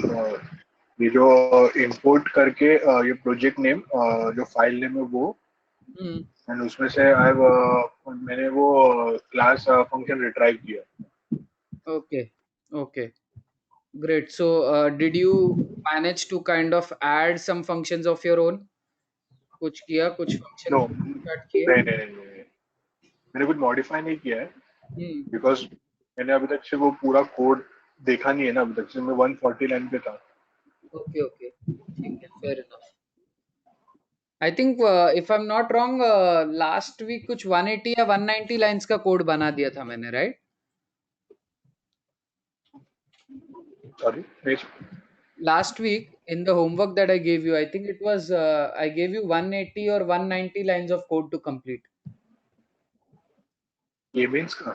ये जो इंपोर्ट करके ये प्रोजेक्ट नेम जो फाइल नेम है वो, हम्म. एंड उसमें से मैंने वो क्लास फंक्शन रिट्राइव किया. Okay. Okay. Great. So, did you manage to kind of add some functions of your own? कुछ किया, कुछ नो, फंक्शन स्टार्ट किए? नहीं, मैंने कुछ मॉडिफाई नहीं किया है, हम्म. बिकॉज मैंने अभी तक से वो पूरा कोड देखा नहीं है ना. अभी तक से मैं 140 लाइन पे था. ओके. ओके. ठीक है. Fair enough. I think if I am not wrong, last week कुछ 180 या 190 लाइंस का कोड बना दिया था मैंने, right? Sorry. Last week in the homework that I gave you, I think it was I gave you 180 or 190 lines of code to complete. ये means का.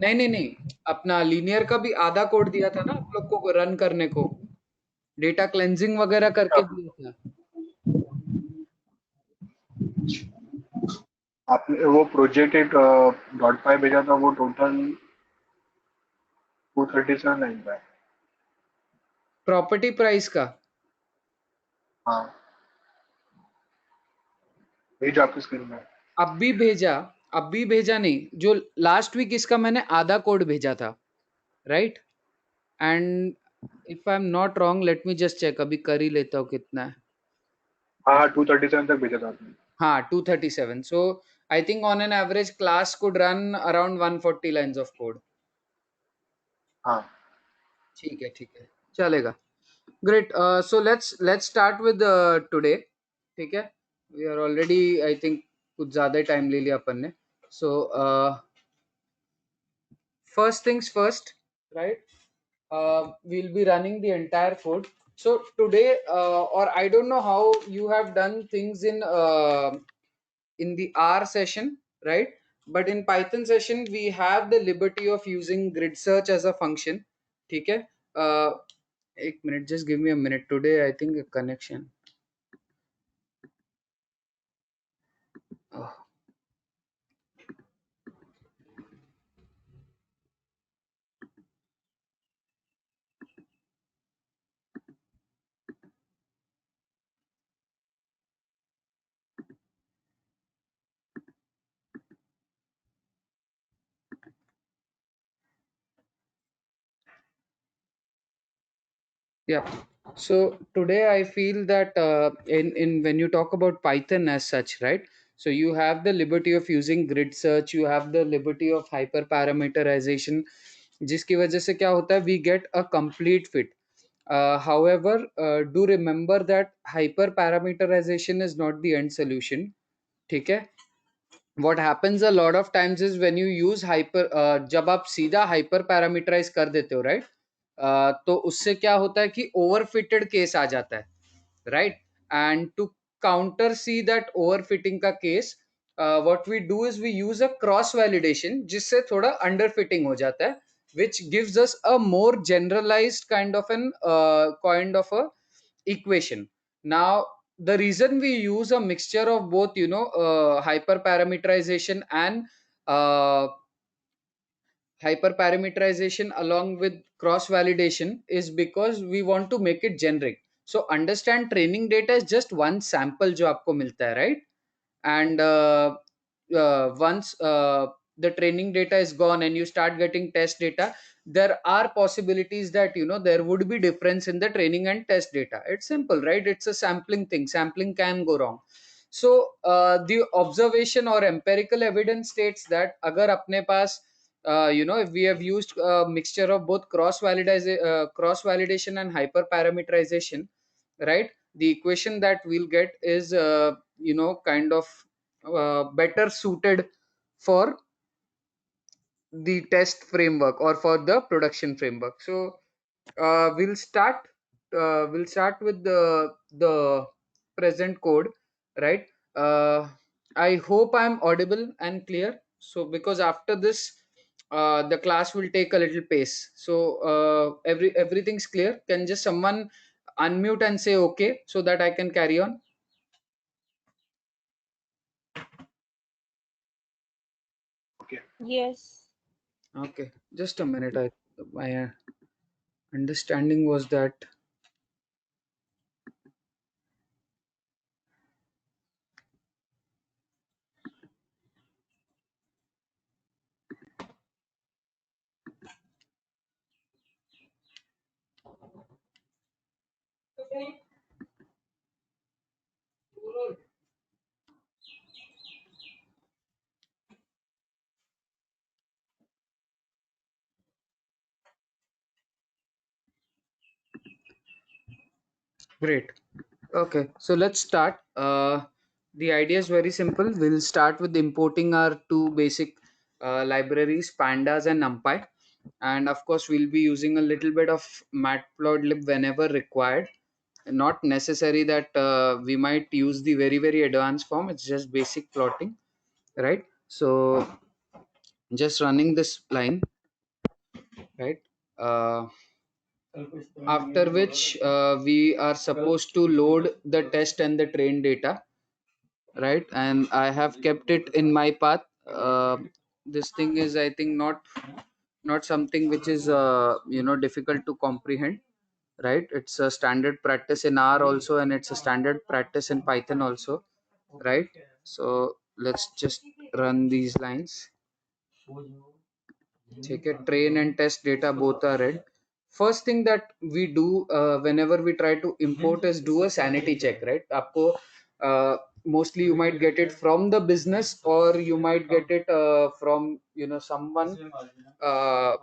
नहीं नहीं नहीं, अपना लीनियर का भी आधा कोड दिया था ना आप लोग को रन करने को, डेटा क्लेंजिंग वगैरह करके दिया था. आपने वो प्रोजेक्ट एक डॉट फाइव भेजा था, वो टोटल 237 लाइन का है. प्रॉपर्टी प्राइस का? हाँ, भेज आपकी स्क्रीन में. अब भी भेजा? अब भी भेजा नहीं, जो लास्ट वीक इसका मैंने आधा कोड भेजा था, right? And if I am not wrong, let me just check, अभी कर ही लेता हूँ कितना है. हाँ, 237 तक भेजा था आपने. हाँ, 237. So I think on an average class could run around 140 lines of code. हाँ. ठीक है, चलेगा. Great. So let's start with today. ठीक है. We are already, I think, कुछ ज़्यादा टाइम ले लिया अपन ने. So first things first, right? We'll be running the entire code. So today, or I don't know how you have done things in the R session, right? But in Python session, we have the liberty of using grid search as a function. ठीक है. एक minute, just give me a minute. Today, I think a connection. Oh. Yeah. So today I feel that in when you talk about Python as such, right? So you have the liberty of using grid search, you have the liberty of hyperparameterization, जिसकी वजह से क्या होता है, we get a complete fit. However, do remember that hyperparameterization is not the end solution. ठीक है. What happens a lot of times is when you use hyper, जब आप सीधा hyper parameterize कर देते हो, right? तो उससे क्या होता है कि overfitted case आ जाता है, right? And to counter see that overfitting का case, what we do is we use a cross validation, जिससे थोड़ा underfitting हो जाता है, which gives us a more generalized kind of a equation. Now the reason we use a mixture of both, hyperparameterization and uh, hyperparameterization along with cross validation is because we want to make it generic. So understand, training data is just one sample जो आपको मिलता है, right? And once the training data is gone and you start getting test data, there are possibilities that there would be difference in the training and test data. It's simple, right? It's a sampling thing. Sampling can go wrong. So the observation or empirical evidence states that agar apne paas if we have used a mixture of both cross validation and hyper parameterization, right, the equation that we'll get is kind of better suited for the test framework or for the production framework. So we'll start with the present code, right? I hope I'm audible and clear. So because after this the class will take a little pace. So everything's clear. Can just someone unmute and say okay so that I can carry on? Okay. Yes. Okay, just a minute. I understanding was that. Great. Okay, so let's start. The idea is very simple. We'll start with importing our two basic libraries, pandas and numpy. And of course, we'll be using a little bit of matplotlib whenever required. Not necessary that we might use the very, very advanced form. It's just basic plotting, right? So just running this line, right? Uh, After which we are supposed to load the test and the train data, right? And I have kept it in my path. This thing is, I think, not something which is difficult to comprehend, right? It's a standard practice in R also, and it's a standard practice in Python also, right? So let's just run these lines. Take a train and test data, both are read. First thing that we do whenever we try to import is do a sanity check, right? Aapko, mostly you might get it from the business, or you might get it from someone uh,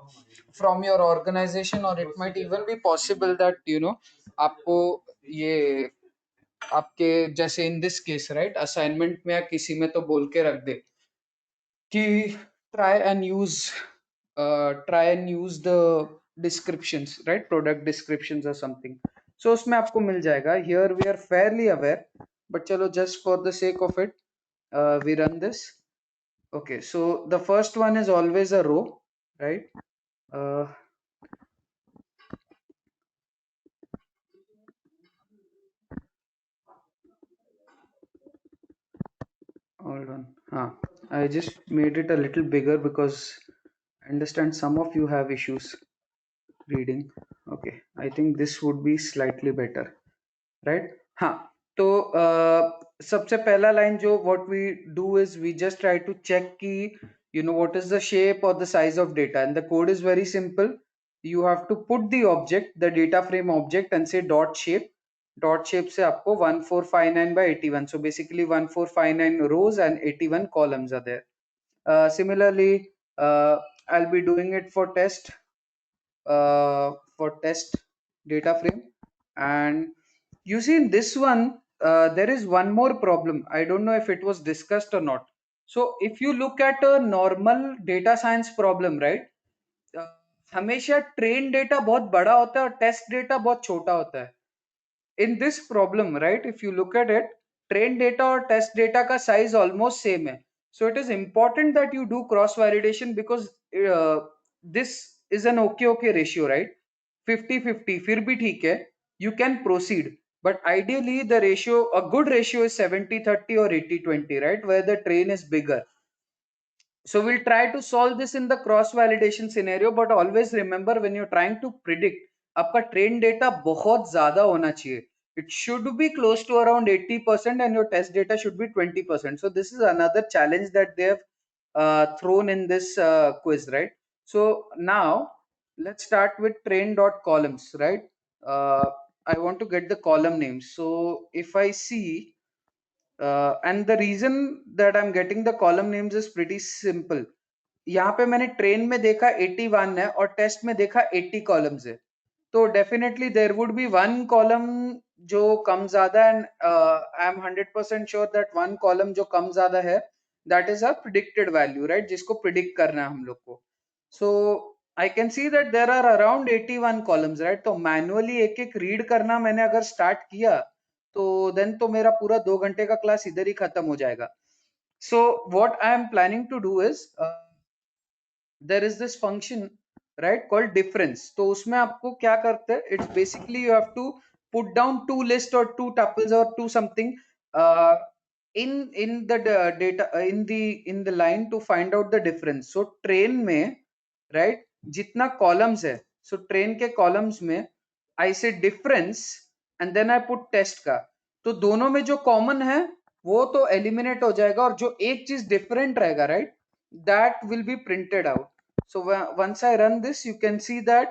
from your organization, or it might even be possible that आपको ये आपके जैसे इन this case, right, assignment में या किसी में तो बोल के रख दे कि try and use try and use the descriptions, right, product descriptions or something. So उसमें आपको मिल जाएगा. Here we are fairly aware, but चलो, just for the sake of it, we run this. Okay, so the first one is always a row, right? uh, Hold on. I just made it a little bigger because I understand some of you have issues reading. Okay, I think this would be slightly better, right? हाँ, तो सबसे पहला line जो what we do is we just try to check कि what is the shape or the size of data, and the code is very simple. You have to put the object, the data frame object, and say dot shape. Dot shape से आपको 1459 by 81, so basically 1459 rows and 81 columns are there. Similarly, I'll be doing it for test data frame. And you see, in this one there is one more problem. I don't know if it was discussed or not. So if you look at a normal data science problem, right, हमेशा train data बहुत बड़ा होता है और test data बहुत छोटा होता है. In this problem, right, if you look at it, train data or test data ka size almost same hai. So it is important that you do cross validation, because this is an okay ratio, right? 50-50 फिर भी ठीक है, you can proceed. But ideally the ratio, a good ratio, is 70-30 or 80-20, right, where the train is bigger. So we'll try to solve this in the cross validation scenario, but always remember, when you're trying to predict, आपका train data बहुत ज़्यादा होना चाहिए. It should be close to around 80%, and your test data should be 20%. So this is another challenge that they have thrown in this quiz, right? So now let's start with train dot columns, right? uh, I want to get the column names. So if I see, and the reason that I'm getting the column names is pretty simple. यहाँ पे मैंने train में देखा 81 है और test में देखा 80 columns है, तो definitely there would be one column जो कम ज्यादा, and I am 100% sure that one column जो कम ज्यादा है, that is a predicted value, right, जिसको प्रिडिक्ट करना है हम लोग को. So I can see that there are around 81 columns, right. तो मैनुअली एक एक रीड करना मैंने अगर स्टार्ट किया, तो देन तो मेरा पूरा 2 घंटे का क्लास इधर ही खत्म हो जाएगा. So what I am planning to do is, there is this function, right, called difference. तो उसमें आपको क्या करते हैं, it's basically you have to put down two list or two tuples or two something uh, in the data in the line to find out the difference. So train में, right, जितना columns है, so train के columns में I से difference and then I put test का, तो दोनों में जो कॉमन है वो तो एलिमिनेट हो जाएगा और जो एक चीज डिफरेंट रहेगा, right, that will be printed out. So once I run this, you can see that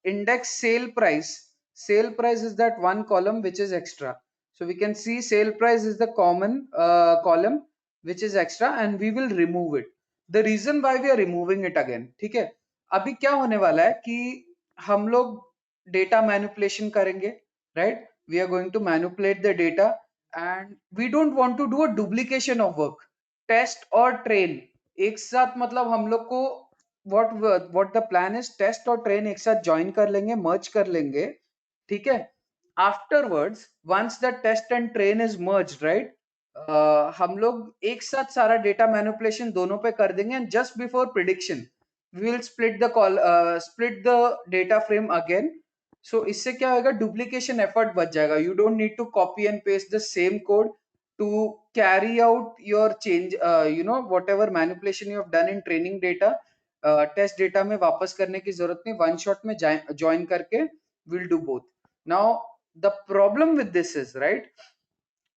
index sale price is that one column which is extra. So we can see sale price is the common column which is extra and we will remove it. The reason why we are removing it again, ठीक है, अभी क्या होने वाला है कि हम लोग डेटा मैनिपुलेशन करेंगे, right, we are going to manipulate the data and we don't want to do a duplication of work. Test और ट्रेन एक साथ, मतलब हम लोग को what the plan is, test और ट्रेन एक साथ ज्वाइन कर लेंगे, मर्ज कर लेंगे, ठीक है. Afterwards once the test and train is merge, right, हम लोग एक साथ सारा डेटा मैनिपुलेशन दोनों पे कर देंगे and just before prediction we will split the data frame again. So इससे क्या होगा, डुप्लीकेशन एफर्ट बच जाएगा. You don't need to copy and paste the same code to carry out your change, whatever manipulation you have done in training data, test data में वापस करने की जरूरत नहीं, one shot में join करके we'll do both. Now the problem with this is, right,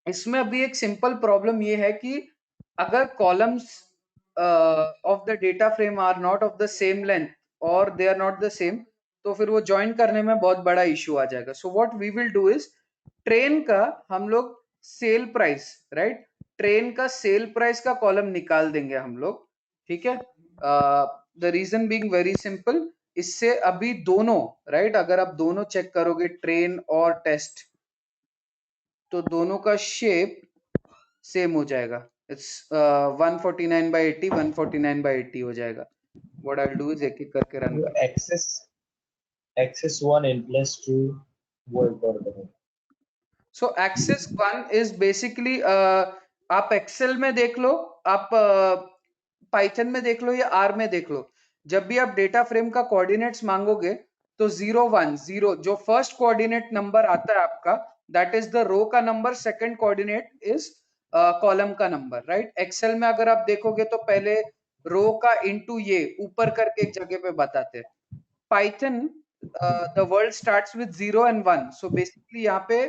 इसमें अभी एक सिंपल प्रॉब्लम ये है कि अगर columns of the data frame are not of the same length और they are not the same, तो फिर वो ज्वाइन करने में बहुत बड़ा इश्यू आ जाएगा. So what we will do is, train का हम लोग सेल प्राइस, राइट, ट्रेन का सेल प्राइस का कॉलम निकाल देंगे हम लोग, ठीक है. The reason being very simple, इससे अभी दोनों, राइट, अगर आप दोनों चेक करोगे ट्रेन और टेस्ट, तो दोनों का शेप सेम हो जाएगा. इट्स 149/80 149/80 हो जाएगा. What I will do is एक एक करके रन जो कर. एक्सेस 1 n plus 2 वो एक बार बताओ. सो एक्सेस 1 इज बेसिकली, आप एक्सेल में देख लो, आप पाइथन में देख लो या आर में देख लो, जब भी आप डेटा फ्रेम का कोऑर्डिनेट्स मांगोगे तो 0 1 0 जो फर्स्ट कोऑर्डिनेट नंबर आता है आपका, दैट इज द रो का number, second coordinate is column का नंबर, राइट. एक्सेल में अगर आप देखोगे तो पहले रो का इनटू ये ऊपर करके एक जगह पे बताते हैं. Python the world starts with 0 and 1. So basically यहाँ पे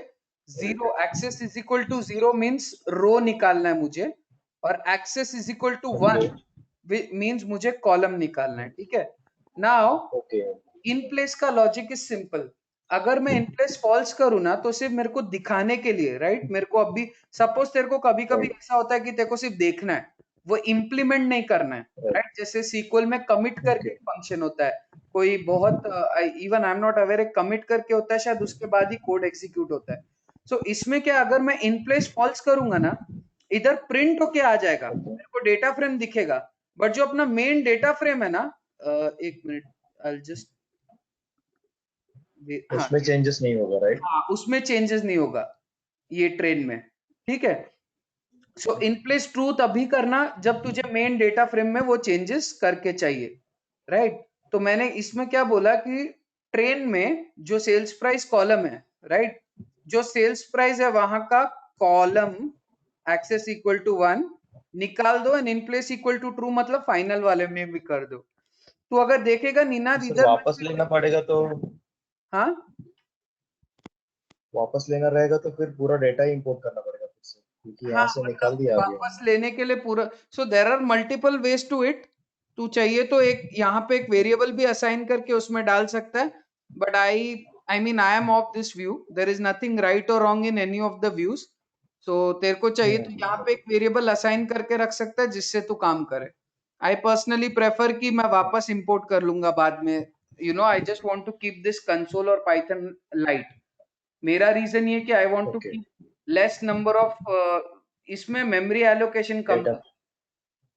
0 axis is equal to 0 means row निकालना है मुझे, और axis is equal to 1 means मुझे कॉलम निकालना है, ठीक है. नाउ ओके इन प्लेस का लॉजिक इज सिंपल. अगर मैं इन प्लेस फॉल्स करूं ना तो सिर्फ मेरे को दिखाने के लिए, राइट, मेरे को अभी सपोज तेरे को कभी कभी ऐसा होता है कि तेरे को सिर्फ देखना है, वो इम्प्लीमेंट नहीं करना है, राइट. जैसे सीक्वल में कमिट करके एक फंक्शन होता है, कोई बहुत even I am not aware, एक कमिट करके होता है शायद, उसके बाद ही कोड एग्जीक्यूट होता है. सो इसमें क्या, अगर मैं इन प्लेस फॉल्स करूंगा ना, इधर प्रिंट होके आ जाएगा, मेरे को डेटा फ्रेम दिखेगा, बट जो अपना मेन डेटा फ्रेम है ना, एक मिनट, आई जस्ट, हाँ, उसमें चेंजेस नहीं होगा, राइट. हाँ, उसमें चेंजेस नहीं होगा ये ट्रेन में, ठीक है. सो इन प्लेस ट्रूथ अभी करना जब तुझे मेन डेटा फ्रेम में वो चेंजेस करके चाहिए, राइट. तो मैंने इसमें क्या बोला कि ट्रेन में जो सेल्स प्राइस कॉलम है, राइट, जो सेल्स प्राइस है वहां का कॉलम एक्सेस इक्वल टू 1 निकाल दो and in place equal to true, मतलब फाइनल वाले में भी कर दो. तो अगर देखेगा निनाद सर इधर वापस लेना पड़ेगा तो, हाँ, वापस लेना रहेगा तो फिर पूरा डेटा ही इंपोर्ट करना पड़ेगा फिर से, क्योंकि हाँ, यहाँ से निकाल मतलब दिया अभी. वापस लेने के लिए पूरा, so there are multiple ways to it. तू चाहिए तो एक यहाँ पे एक वेरिएबल भी असाइन करके उसमें डाल सकता है, but I mean I am of this view, there is nothing right और wrong in any of the views. So तेरे को चाहिए तो यहाँ पे एक वेरिएबल असाइन करके रख सकता है जिससे तू काम करे. आई पर्सनली प्रेफर कि मैं वापस इंपोर्ट कर लूंगा बाद में, I just want to keep this console और पाइथन लाइट. मेरा रीजन ये कि I want to Okay. Keep less number of, इसमें मेमोरी एलोकेशन कम डेटा कर.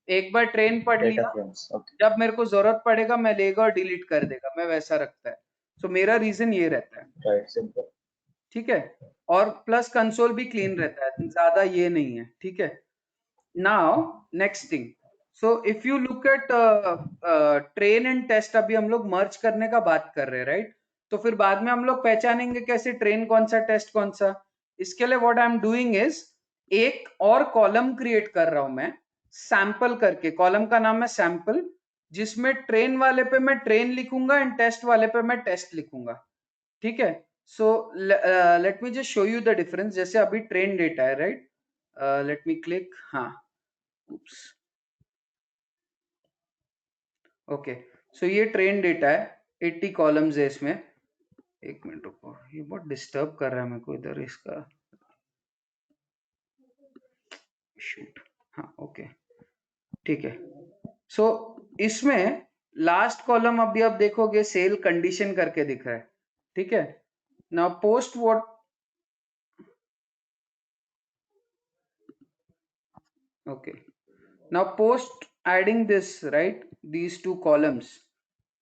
एक बार ट्रेन पढ़ डेटा लिया, फ्रेम्स. ओके जब मेरे को जरूरत पड़ेगा मैं लेगा और डिलीट कर देगा, मैं वैसा रखता है. सो मेरा रीजन ये रहता है, राइट, सिंपल. ठीक है. और प्लस कंसोल भी क्लीन रहता है, ज्यादा ये नहीं है, ठीक है. Now next thing, so if you look at train and test, अभी हम लोग मर्ज करने का बात कर रहे हैं, राइट. तो फिर बाद में हम लोग पहचानेंगे कैसे ट्रेन कौन सा टेस्ट कौन सा. इसके लिए what I am doing is, एक और कॉलम क्रिएट कर रहा हूं मैं, सैंपल करके, कॉलम का नाम है सैंपल. जिसमें ट्रेन वाले पे मैं ट्रेन लिखूंगा एंड टेस्ट वाले पे मैं टेस्ट लिखूंगा, ठीक है। So let me just show you the difference. जैसे अभी ट्रेन डेटा है, राइट, लेट मी क्लिक, हाँ, oops, ओके। सो ये ट्रेन डेटा है, 80 कॉलम्स है इसमें। एक मिनट रुको, ये बहुत डिस्टर्ब कर रहा है मेरे को इधर इसका, शूट, हाँ, ओके, ठीक है। सो इसमें लास्ट कॉलम अभी आप देखोगे सेल कंडीशन करके दिख रहा है, ठीक है। Now post what, okay, now post adding this, right, these two columns,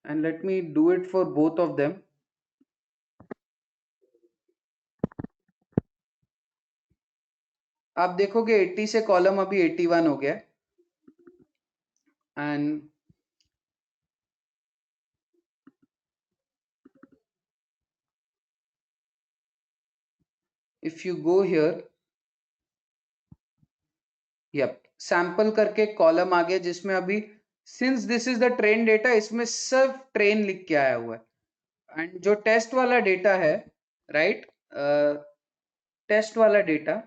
and let me do it for both of them. आप देखोगे 80 से कॉलम अभी 81 हो गया, and if you go here, yup, sample करके कॉलम आ गया जिसमें अभी since this is the train data, इसमें सिर्फ ट्रेन लिख के आया हुआ है। एंड जो टेस्ट वाला डेटा है, राइट, टेस्ट वाला डेटा,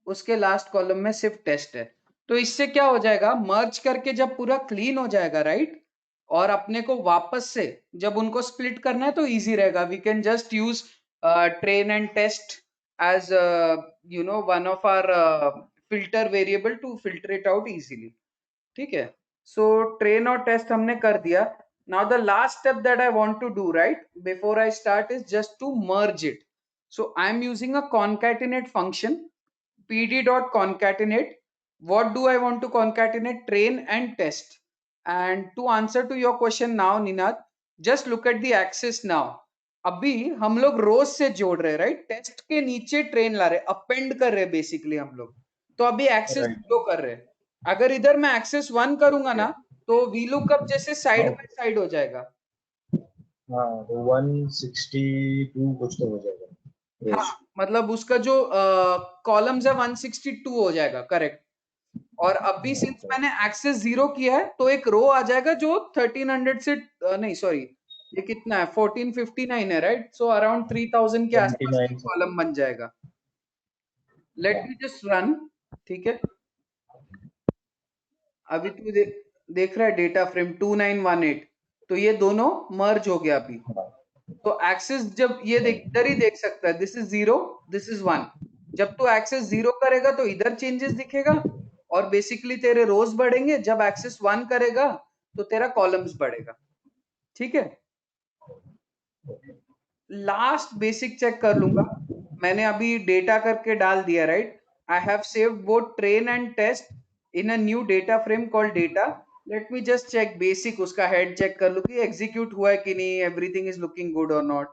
उसके लास्ट कॉलम में सिर्फ टेस्ट है। तो इससे क्या हो जाएगा, मर्ज करके जब पूरा क्लीन हो जाएगा, राइट, और अपने को वापस से जब उनको स्प्लिट करना है तो इजी रहेगा। We can just use train and test as you know one of our filter variable to filter it out easily, ठीक है। सो ट्रेन और टेस्ट हमने कर दिया। Now the last step that I want to do, right, before I start, is just to merge it. So I am using a concatenate function, pd.concatenate. What do I want to concatenate? Train and test. And to answer to your question now, Ninad, just look at the axis now. अभी हम लोग रोज से जोड़ रहे हैं, right, test के नीचे train ला रहे, अपेंड कर रहे बेसिकली हम लोग। तो अभी एक्सेस Right. 0 कर रहे हैं। अगर इधर मैं एक्सेस 1 करूंगा ना, तो वी लुकअप जैसे साइड बाय साइड हो जाएगा। हाँ तो 162 कुछ तो हो जाएगा हाँ, रोज। मतलब उसका जो कॉलम्स है 162 हो जाएगा, करेक्ट। और अभी सिंस मैंने एक्सेस 0 किया है तो एक रो आ जाएगा जो 1300 से नहीं सॉरी, ये कितना है, 1459 है, राइट। सो अराउंड 3000 के आसपास एक 29 कॉलम बन जाएगा। लेट मी जस्ट रन, ठीक है। अभी तू देख रहा है डेटा फ्रेम 2918, तो ये दोनों मर्ज हो गया अभी। तो एक्सेस जब ये देख, इधर ही देख सकता है, दिस इज 0, दिस इज 1। जब तू एक्सेस 0 करेगा तो इधर चेंजेस दिखेगा और बेसिकली तेरे रोज बढ़ेंगे। जब एक्सेस 1 करेगा तो तेरा कॉलम्स बढ़ेगा, ठीक है। लास्ट बेसिक चेक कर लूंगा, मैंने अभी डेटा करके डाल दिया, right. I have saved both train and test in a new data frame called data. Let me just check basic, उसका हेड चेक कर लूं कि एग्जीक्यूट हुआ है कि नहीं, एवरीथिंग इज लुकिंग गुड और नॉट,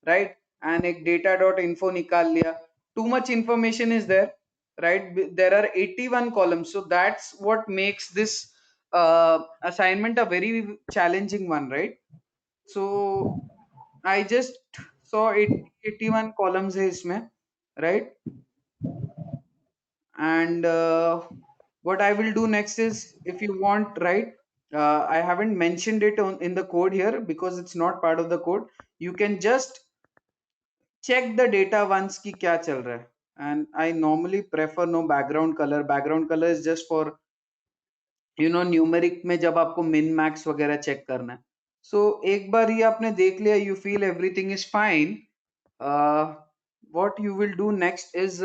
राइट। एंड एक डेटा डॉट इन्फो निकाल लिया। Too much information is there, right, there are 81 columns, so that's what makes this assignment a very challenging one, right? So I just saw 81 columns है इसमें, right? And what I will do next is, if you want, right, I haven't mentioned it in the code here because it's not part of the code. You can just check the data once कि क्या चल रहा है। And I normally prefer no background color. Background color is just for numeric में जब आपको min max वगैरह check करना है। सो एक बार ये आपने देख लिया, you feel everything is fine, what you will do next is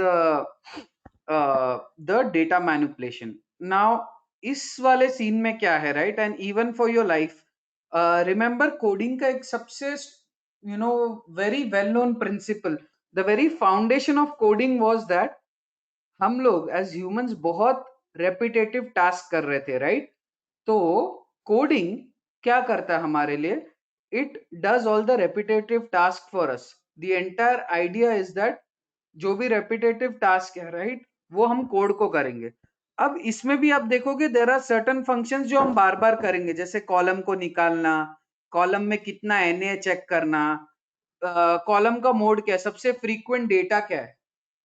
the data manipulation. Now इस वाले सीन में क्या है, right, and even for your life, remember coding का एक सबसे very well known principle, the very foundation of coding was that हम लोग एज ह्यूमंस बहुत रेपिटेटिव टास्क कर रहे थे, राइट। तो कोडिंग क्या करता है हमारे लिए, it does all the repetitive task for us. The entire idea is that जो भी रेपिटेटिव टास्क है, राइट, वो हम कोड को करेंगे। अब इसमें भी आप देखोगे देयर आर सर्टेन फंक्शंस जो हम बार बार करेंगे, जैसे कॉलम को निकालना, कॉलम में कितना एनए चेक करना, कॉलम का मोड क्या है, सबसे फ्रीक्वेंट डेटा क्या है,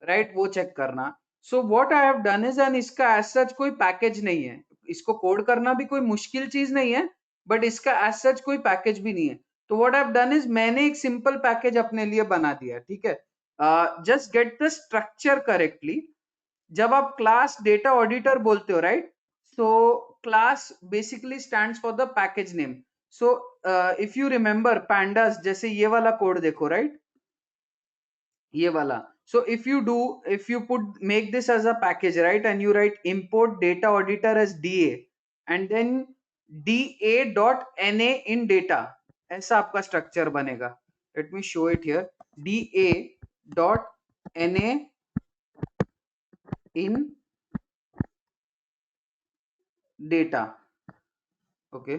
राइट, वो चेक करना। सो what I have done is, and इसका एज सच कोई पैकेज नहीं है, इसको कोड करना भी कोई मुश्किल चीज नहीं है, बट इसका एज सच कोई पैकेज भी नहीं है। तो what I have done is मैंने एक सिंपल पैकेज अपने लिए बना दिया, ठीक है। Just get the structure correctly. जब आप क्लास डेटा ऑडिटर बोलते हो, right, so class basically stands for the package name. So if you remember pandas, जैसे ये वाला कोड देखो, राइट, ये वाला। so if you put make this as a package, right, and you write import data auditor as da and then da.na in data, ऐसा आपका structure बनेगा। let me show it here, da.na in data, okay,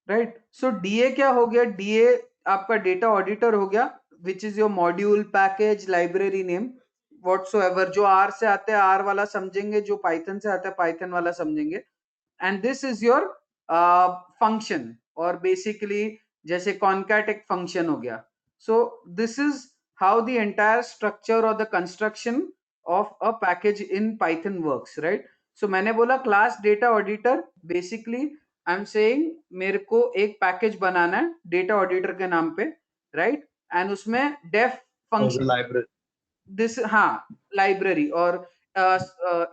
right. So DA क्या हो गया, DA आपका data auditor हो गया, which is your module, package, library name, whatsoever. जो आर से आते हैं आर वाला समझेंगे, जो पाइथन से आता है पाइथन वाला समझेंगे। And this is your function, और बेसिकली जैसे कॉनकैट एक फंक्शन हो गया। So this is how the entire structure और the construction of a package in Python works, right. So मैंने बोला class data auditor, basically I am saying मेरे को एक पैकेज बनाना है डेटा ऑडिटर के नाम पे, राइट, एंड उसमें डेफ फंक्शन, लाइब्रेरी। दिस, हाँ, लाइब्रेरी, और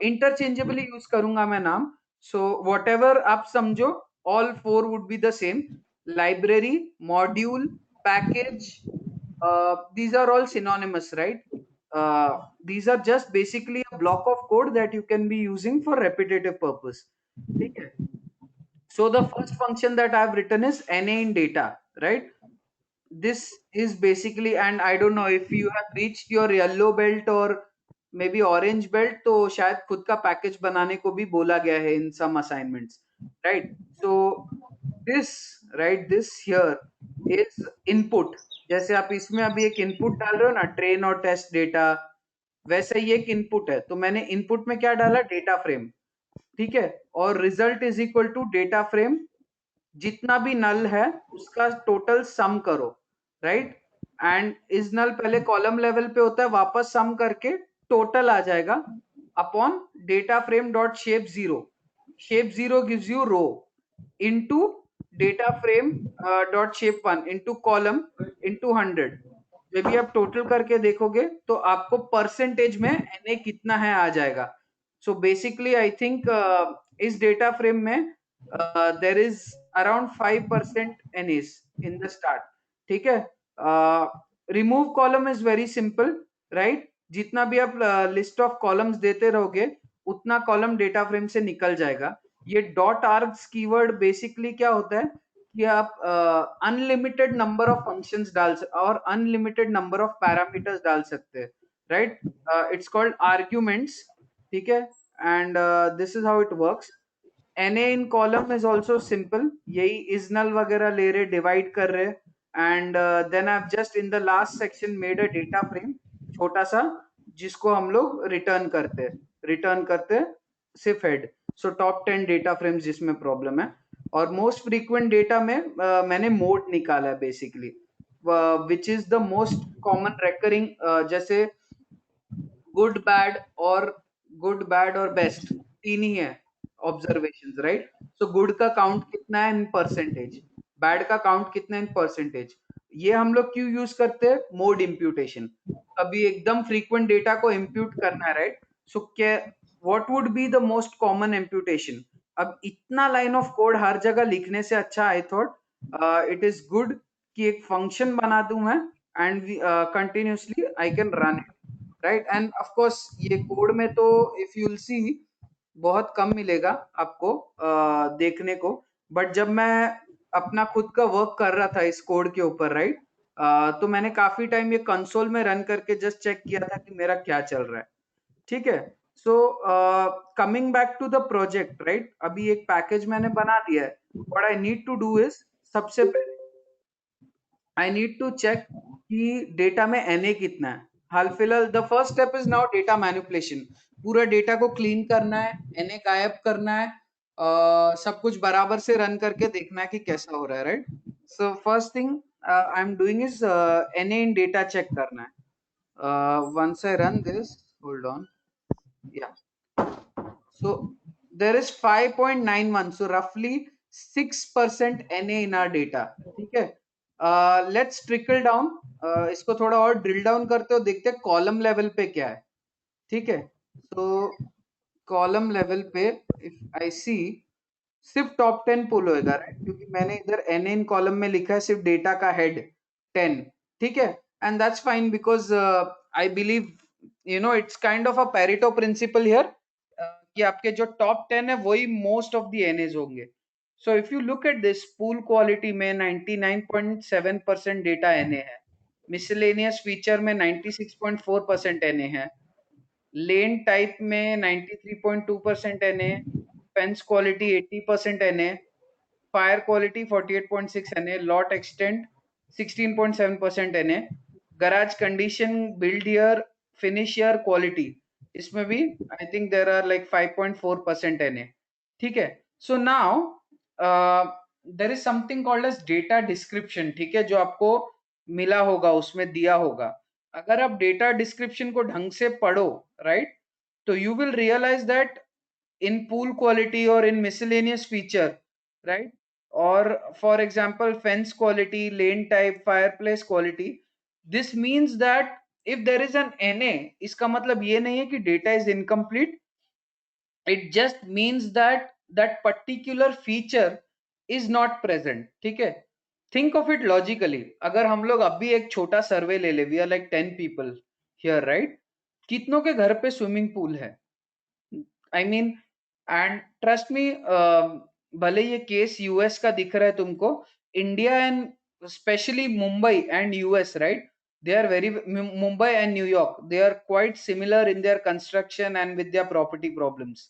इंटरचेंजेबली यूज करूंगा मैं नाम। सो वॉट एवर आप समझो, all four would be the same, library, module, package, these are all synonymous, right? These are just basically a block of code that you can be using for repetitive purpose, ठीक है। so the first function that I have written is na in data, right? This is basically, and I don't know if you have reached your yellow belt or maybe orange belt, तो शायद खुद का package बनाने को भी बोला गया है in some assignments, right? So this, right, this here is input। जैसे आप इसमें अभी एक इनपुट डाल रहे हो ना, ट्रेन और टेस्ट डेटा, वैसे ही एक इनपुट है। तो मैंने इनपुट में क्या डाला, डेटा फ्रेम, ठीक है, और result is equal to data frame, जितना भी नल है उसका टोटल सम करो, राइट। एंड इज नल पहले कॉलम लेवल पे होता है, वापस सम करके टोटल आ जाएगा upon data frame dot shape zero. Shape zero gives you row into data frame dot shape one into column into 100। जब भी आप टोटल करके देखोगे तो आपको परसेंटेज में एनए कितना है आ जाएगा। सो बेसिकली आई थिंक इस डेटा फ्रेम में there is around 5% NS in the start, ठीक है। Remove column is very simple, right. जितना भी आप लिस्ट ऑफ कॉलम्स देते रहोगे उतना कॉलम डेटा फ्रेम से निकल जाएगा। ये डॉट आर्ग्स कीवर्ड बेसिकली क्या होता है कि आप अनलिमिटेड नंबर ऑफ फंक्शंस डाल और अनलिमिटेड नंबर ऑफ पैरामीटर्स डाल सकते हैं, राइट। इट्स कॉल्ड आर्ग्यूमेंट्स, ठीक है। And this is how it works. na in column is also simple, यही is null वगैरह ले रहे, डिवाइड कर रहे, and then I just in the last section made a data frame छोटा सा, जिसको हम लोग रिटर्न करते सिर्फ head. So top 10 data frames जिसमें प्रॉब्लम है, और मोस्ट फ्रीक्वेंट डेटा में मैंने मोड निकाला है basically, which is the most common recurring, जैसे गुड बैड और बेस्ट तीन ही है ऑब्जर्वेशंस, राइट। सो गुड का काउंट कितना है इन परसेंटेज, बैड का काउंट कितना है इन परसेंटेज। ये हम लोग क्यों यूज करते हैं, मोड इम्प्यूटेशन। अभी एकदम फ्रीक्वेंट डेटा को इम्प्यूट करना है, राइट। सो क्या, what would be the most common imputation. अब इतना लाइन ऑफ कोड हर जगह लिखने से अच्छा I thought it is good कि एक फंक्शन बना दूं मैं, and continuously I can run it, right. End of course ये कोड में तो इफ यूल सी बहुत कम मिलेगा आपको देखने को, बट जब मैं अपना खुद का वर्क कर रहा था इस कोड के ऊपर, राइट, तो मैंने काफी टाइम ये कंसोल में रन करके जस्ट चेक किया था कि मेरा क्या चल रहा है, ठीक है। So coming back to the project, right, अभी एक पैकेज मैंने बना दिया है। What I need to do is, सबसे पहले आई नीड टू चेक कि डेटा में एनए कितना है। हाल फिलहाल the first step is now data manipulation. पूरा डेटा को क्लीन करना है, एनए गायब करना है, सब कुछ बराबर से रन करके देखना है कि कैसा हो रहा है, right. So first thing I am doing is NA in data check करना है। Once I run this, hold on, Yeah. So there is 5.91, so roughly 6% Na in our data. ठीक है. Let's trickle down. इसको थोड़ा और drill down करते हो, देखते हैं column level पे क्या है. ठीक है. So column level पे if I see सिर्फ टॉप 10 पुल होएगा, राइट, क्योंकि मैंने इधर एन इन कॉलम में लिखा है सिर्फ डेटा का हेड 10. ठीक है. And that's fine because I believe it's kind of a Pareto principle here, कि आपके जो टॉप 10 है वही मोस्ट ऑफ द एनएज होंगे. So if you look at this pool quality में 99.7% डेटा एनए है, मिसलेनियस फीचर में 96.4% एनए है, लेन टाइप में 93.2% NA, fence quality 80% NA, fire quality 48.6 NA, lot extent 16.7% NA, garage condition, build year, finish year, quality, इसमें भी I think there are like 5.4% NA. ठीक है. So now there is something called as data description. ठीक है, जो आपको मिला होगा, उसमें दिया होगा. अगर आप डेटा डिस्क्रिप्शन को ढंग से पढ़ो, राइट, तो you will realize that in pool quality or in miscellaneous feature, right, or for example fence quality, lane type, fireplace quality, this means that if there is an NA, इसका मतलब ये नहीं है कि data is incomplete. It just means that that particular feature is not present. ठीक है. Think of it logically. अगर हम लोग अभी एक छोटा सर्वे ले ले, we are like 10 people here, right, कितनों के घर पे स्विमिंग पूल है? I mean, and trust me, भले ये केस यूएस का दिख रहा है तुमको, India and specially Mumbai and US, right, they are very, Mumbai and New York, they are quite similar in their construction and with their property problems,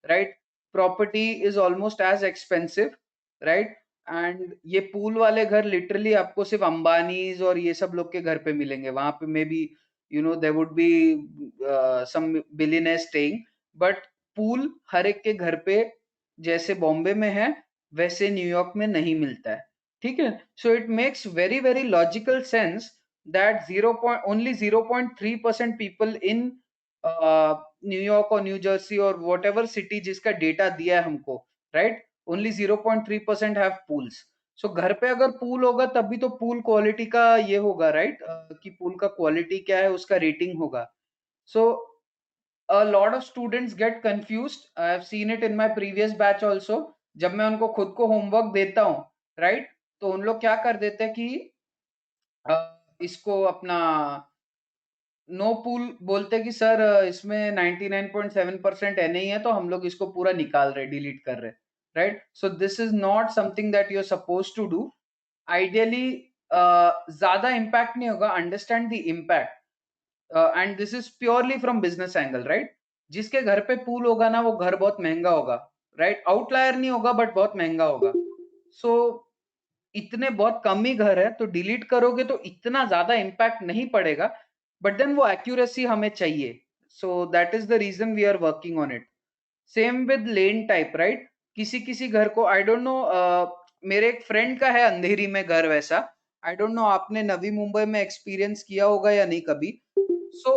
right. Property is almost as expensive, right, and ये pool वाले घर literally आपको सिर्फ अंबानीज और ये सब लोग के घर पे मिलेंगे. वहां पे maybe there would be some billionaires staying, but pool हर एक के घर पे जैसे बॉम्बे में है वैसे न्यूयॉर्क में नहीं मिलता है. ठीक है. So it makes very very logical sense that only 0.3% people in New York और न्यू जर्सी और वॉट एवर सिटी जिसका डेटा दिया है हमको, राइट, ओनली 0.3% हैव पूल्स. सो घर पे अगर पूल होगा तभी तो पूल क्वालिटी का ये होगा, राइट, कि पूल का क्वालिटी क्या है, उसका रेटिंग होगा. सो a lot of students get confused. I have seen it in my previous batch also. जब मैं उनको खुद को होमवर्क देता हूँ, राइट, तो उन लोग क्या कर देते हैं कि इसको अपना नो पूल बोलते कि सर इसमें 99.7% है नहीं है, तो हम लोग इसको पूरा निकाल रहे, डिलीट कर रहे, right. So this is not something that you are suppose to do. Ideally ज्यादा इम्पैक्ट नहीं होगा. Understand the impact, and this is purely from business angle, right. जिसके घर पे पूल होगा ना, वो घर बहुत महंगा होगा, राइट. आउटलायर नहीं होगा बट बहुत महंगा होगा. सो इतने बहुत कम ही घर है, तो डिलीट करोगे तो इतना ज्यादा इम्पैक्ट नहीं पड़ेगा, बट देन वो एक्यूरेसी हमें चाहिए. So that is the reason we are working on it. Same with lane type, right. किसी किसी घर को आई डोंट नो, मेरे एक फ्रेंड का है अंधेरी में घर वैसा. आई डोंट नो आपने नवी मुंबई में एक्सपीरियंस किया होगा या नहीं कभी. So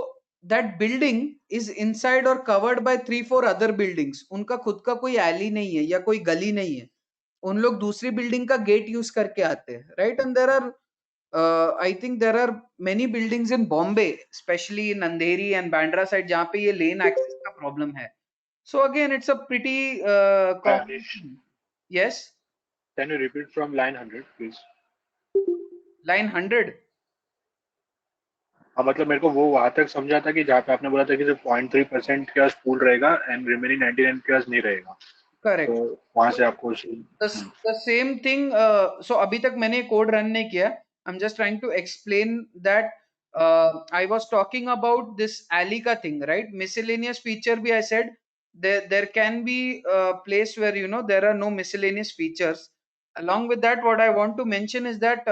that building is inside और कवर्ड बाय 3-4 अदर बिल्डिंग्स. उनका खुद का कोई एली नहीं है या कोई गली नहीं है. उन लोग दूसरी बिल्डिंग का गेट यूज करके आते हैं, right. And there are I think there are many buildings in Bombay, especially in Andheri and Bandra side, जहाँ पे ये लेन एक्सेस का प्रॉब्लम है. So again, it's a pretty common Anish, thing. Yes, can you repeat from line 100, please? line 100. हाँ, मतलब मेरे को वो वहां तक समझा था कि जहाँ पे आपने बोला था कि सिर्फ 0.3% के पास पूल रहेगा एंड रिमेनिंग 99 के पास नहीं रहेगा. तो Correct. वहां से So आपको the same thing. So अभी तक मैंने कोड रन नहीं किया. I'm just trying to explain that I was talking about this alley का thing, right? Miscellaneous feature भी I said there can be a place where there are no miscellaneous features. Along with that, what I want to mention is that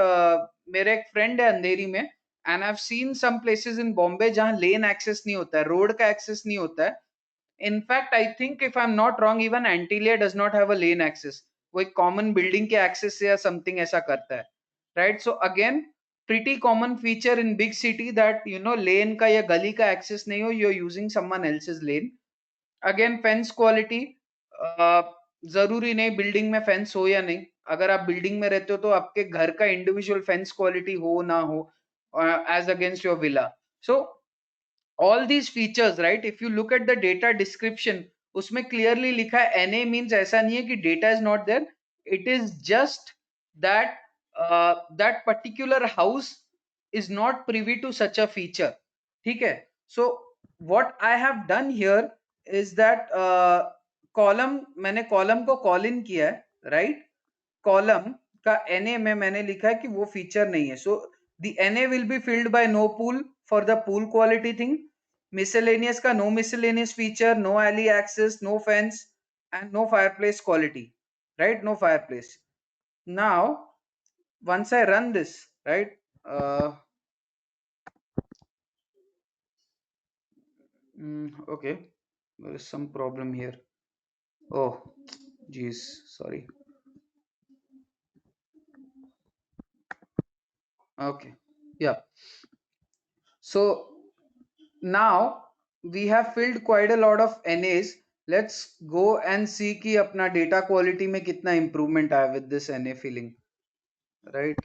मेरे एक friend है अंधेरी में, and I've seen some places in Bombay जहाँ lane access नहीं होता है, road का access नहीं होता है. In fact, I think if I'm not wrong, even Antilia does not have a lane access. वो एक common building के access से या something ऐसा करता है, right? So again, pretty common feature in big city that lane का या गली का access नहीं हो, you're using someone else's lane. Again fence quality, जरूरी नहीं बिल्डिंग में फेंस हो या नहीं, अगर आप बिल्डिंग में रहते हो तो आपके घर का इंडिविजुअल फेंस क्वालिटी हो ना हो as against your villa. So all these features, right, if you look at the data description, उसमें clearly लिखा है NA means ऐसा नहीं है कि data is not there, it is just that that particular house is not privy to such a feature. ठीक है. So what I have done here is that column, मैंने column को call in किया है, right, column का NA में मैंने लिखा है कि वो feature नहीं है. So the NA will be filled by no pool for the pool quality thing. Miscellaneous का no miscellaneous feature, no alley access, no fence, and no fireplace quality, right? No fireplace. Now, once I run this, right? Okay, there is some problem here. Oh, geez, sorry. Okay, yeah. So now we have filled quite a lot of NAs. Let's go and see कि अपना data quality में कितना improvement आया with this NA filling, right?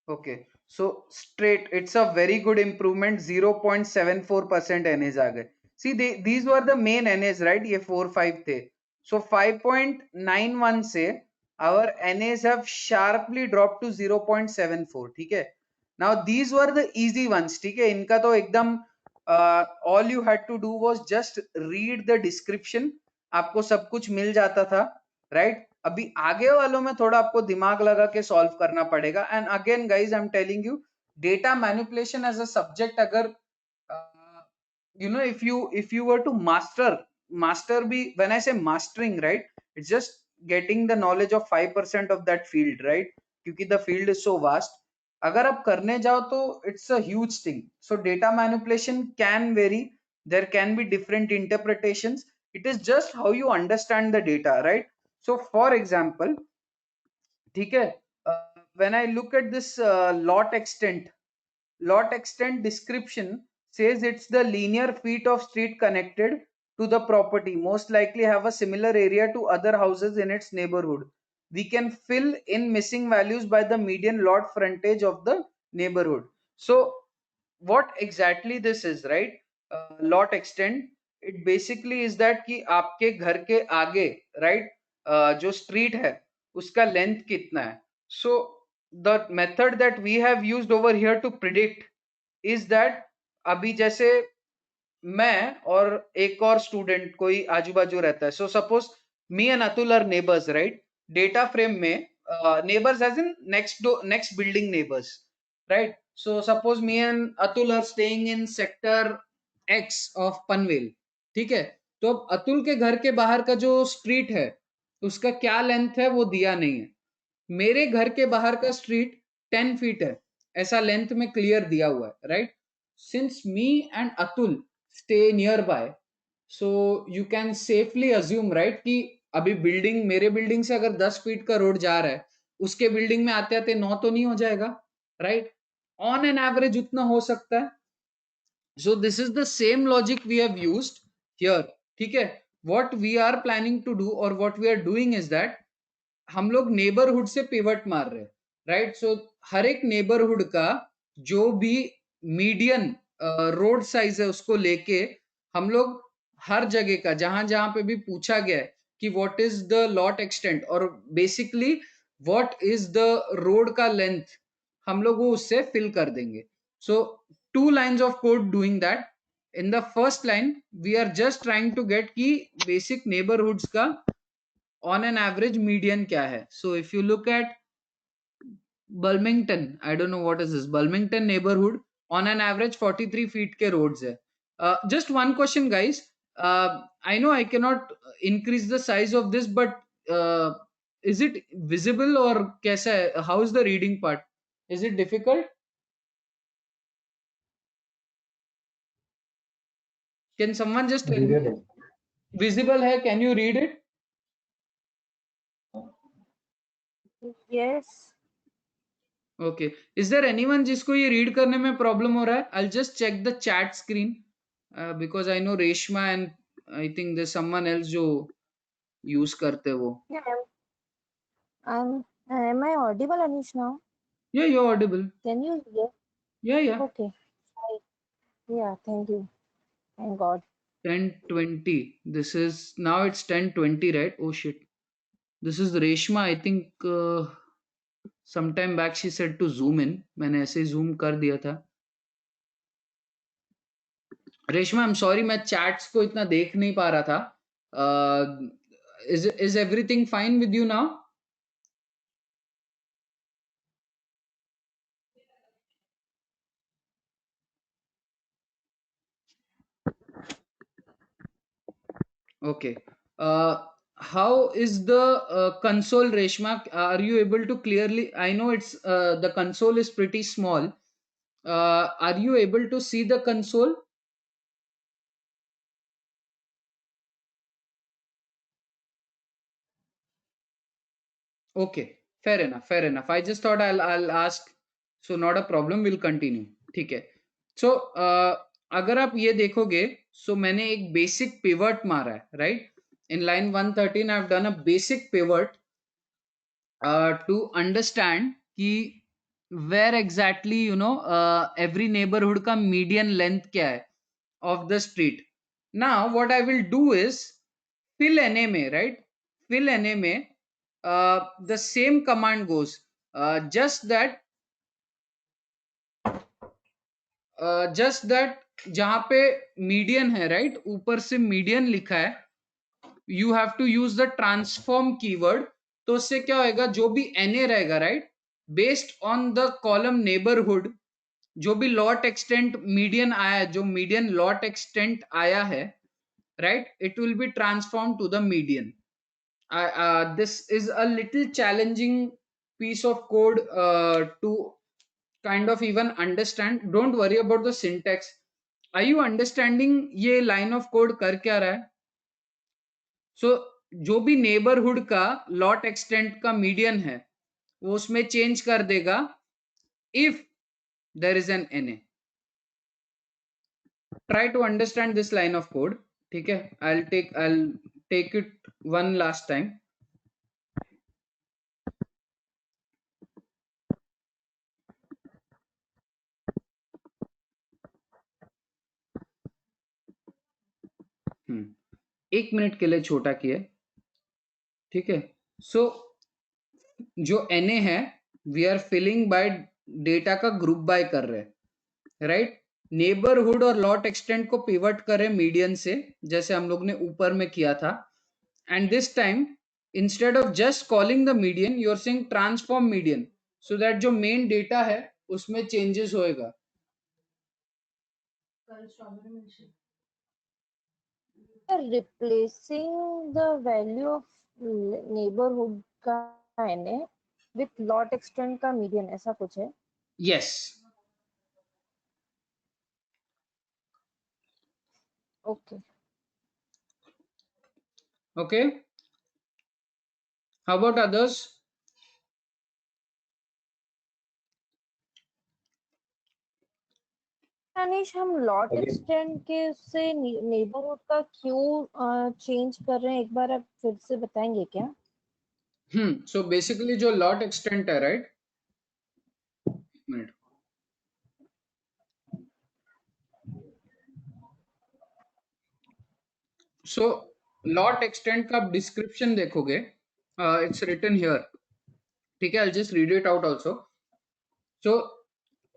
Okay, so straight it's a very good improvement. 0.74% NAs आ गए. See, these were the main NAs, right? ये 4-5 थे. So 5.91 से our NAs have sharply dropped to 0.74. ठीक है. Now these were the easy ones. ठीक है. इनका तो एकदम all you had to do was just read the description. आपको सब कुछ मिल जाता था, right? अभी आगे वालों में थोड़ा आपको दिमाग लगा के सॉल्व करना पड़ेगा. And again guys I am telling you, data manipulation as a subject, अगर you know, if you were to master भी, when I say mastering, right, it's just getting the knowledge of 5% of that field, right, क्योंकि the field is so vast. अगर आप करने जाओ तो it's a huge thing. So data manipulation can vary, there can be different interpretations, it is just how you understand the data, right? So for example, ठीक है, when I look at this lot extent description says it's the linear feet of street connected to the property, most likely have a similar area to other houses in its neighborhood. We can fill in missing values by the median lot frontage of the neighborhood. So what exactly this is, right? Lot extent, it basically is that कि आपके घर के आगे, right, जो street है उसका length कितना है. So the method that we have used over here to predict is that अभी जैसे मैं और एक और स्टूडेंट कोई आजू बाजू रहता है, so suppose me and Atul are neighbours, right? Data frame में neighbours as in next building neighbours, right? So suppose me and Atul are staying in sector X of Panvel, ठीक है? तो अब अतुल के घर के बाहर का जो स्ट्रीट है उसका क्या लेंथ है वो दिया नहीं है. मेरे घर के बाहर का स्ट्रीट 10 फीट है, ऐसा लेंथ में क्लियर दिया हुआ है, right? Since me and Atul stay nearby, so you can safely assume, right, कि अभी बिल्डिंग, मेरे बिल्डिंग से अगर 10 फीट का रोड जा रहा है, उसके बिल्डिंग में आते आते 9 तो नहीं हो जाएगा, राइट? ऑन एन एवरेज उतना हो सकता है. So this is the same logic we have used here. ठीक है? What we are planning to do or what we are doing is that हम लोग नेबरहुड से पिवट मार रहे हैं, राइट? सो हर एक नेबरहुड का जो भी मीडियन रोड साइज है उसको लेके हम लोग हर जगह का, जहां जहां पे भी पूछा गया है कि what is the lot extent और basically what is the road का लेंथ, हम लोग वो उससे फिल कर देंगे. सो 2 lines of code doing that. In the first line we are just trying to get की basic neighborhoods का on an average median क्या है. So if you look at Bulmington, I don't know what is this, Bulmington neighborhood, on an average 43 feet के roads है. Just one question guys, I know I cannot increase the size of this, but is it visible or कैसा है? How is the reading part? Is it difficult? Can someone just tell me? Visible है, can you read it? Yes. Okay. Is there anyone जिसको ये read करने में problem हो रहा है? I'll just check the chat screen because I know Reshma and I think there someone else जो use करते वो. Am I audible, Anish, now? Yeah, you're audible. Can you hear? Yeah. Okay. Yeah, thank you. Thank God. 10:20. This is now it's 10:20, right? Oh shit. This is Reshma. I think sometime back she said to zoom in. मैंने ऐसे ही zoom कर दिया था. Reshma, I am sorry, मैं chats को इतना देख नहीं पा रहा था. Is everything fine with you now? Okay. How is the console, Reshma? Are you able to clearly? I know it's the console is pretty small. Are you able to see the console? Okay, fair enough. Fair enough. I just thought I'll ask. So not a problem. We'll continue. ठीक है. So अगर आप ये देखोगे, so मैंने एक basic pivot मारा है, right? In line 113, I've done a basic pivot to understand कि where exactly every neighborhood का median length क्या है of the street. Now what I will do is fill NA में, right? Fill NA में the same command goes, just that जहां पे median है, right? ऊपर से median लिखा है, you have to use the transform keyword. तो उससे क्या होएगा, जो भी NA रहेगा, right? Based on the column neighborhood, जो भी lot extent median आया है, जो median lot extent आया है, right? It will be transformed to the median. This is a little challenging piece of code to kind of even understand. Don't worry about the syntax. Are you understanding ये line of code कर क्या रहा है? So जो भी neighborhood का lot extent का median है, वो उसमें change कर देगा if there is an NA. Try to understand this line of code. ठीक है? I'll take it one last time. एक मिनट के लिए छोटा किए. ठीक है? सो जो NA है, we are filling by data का ग्रुप बाय कर रहे हैं, राइट? नेबरहुड और लॉट एक्सटेंट को पिवट करें मीडियन से, जैसे हम लोग ने ऊपर में किया था. And this time instead of just calling the median, you are saying transform median, so that जो मेन डेटा है उसमें चेंजेस होएगा. Replacing the value of neighborhood का NA with lot extent का median, ऐसा कुछ है? Yes. Okay. Okay. How about others? Anish, हम लॉट एक्सटेंड के से नेबरहुड का क्यों चेंज कर रहे हैं, एक बार आप फिर से बताएंगे क्या? सो बेसिकली जो लॉट एक्सटेंट है, right? Minute. So lot extent का डिस्क्रिप्शन देखोगे, इट्स रिटन हियर. ठीक है? I just read it out also. So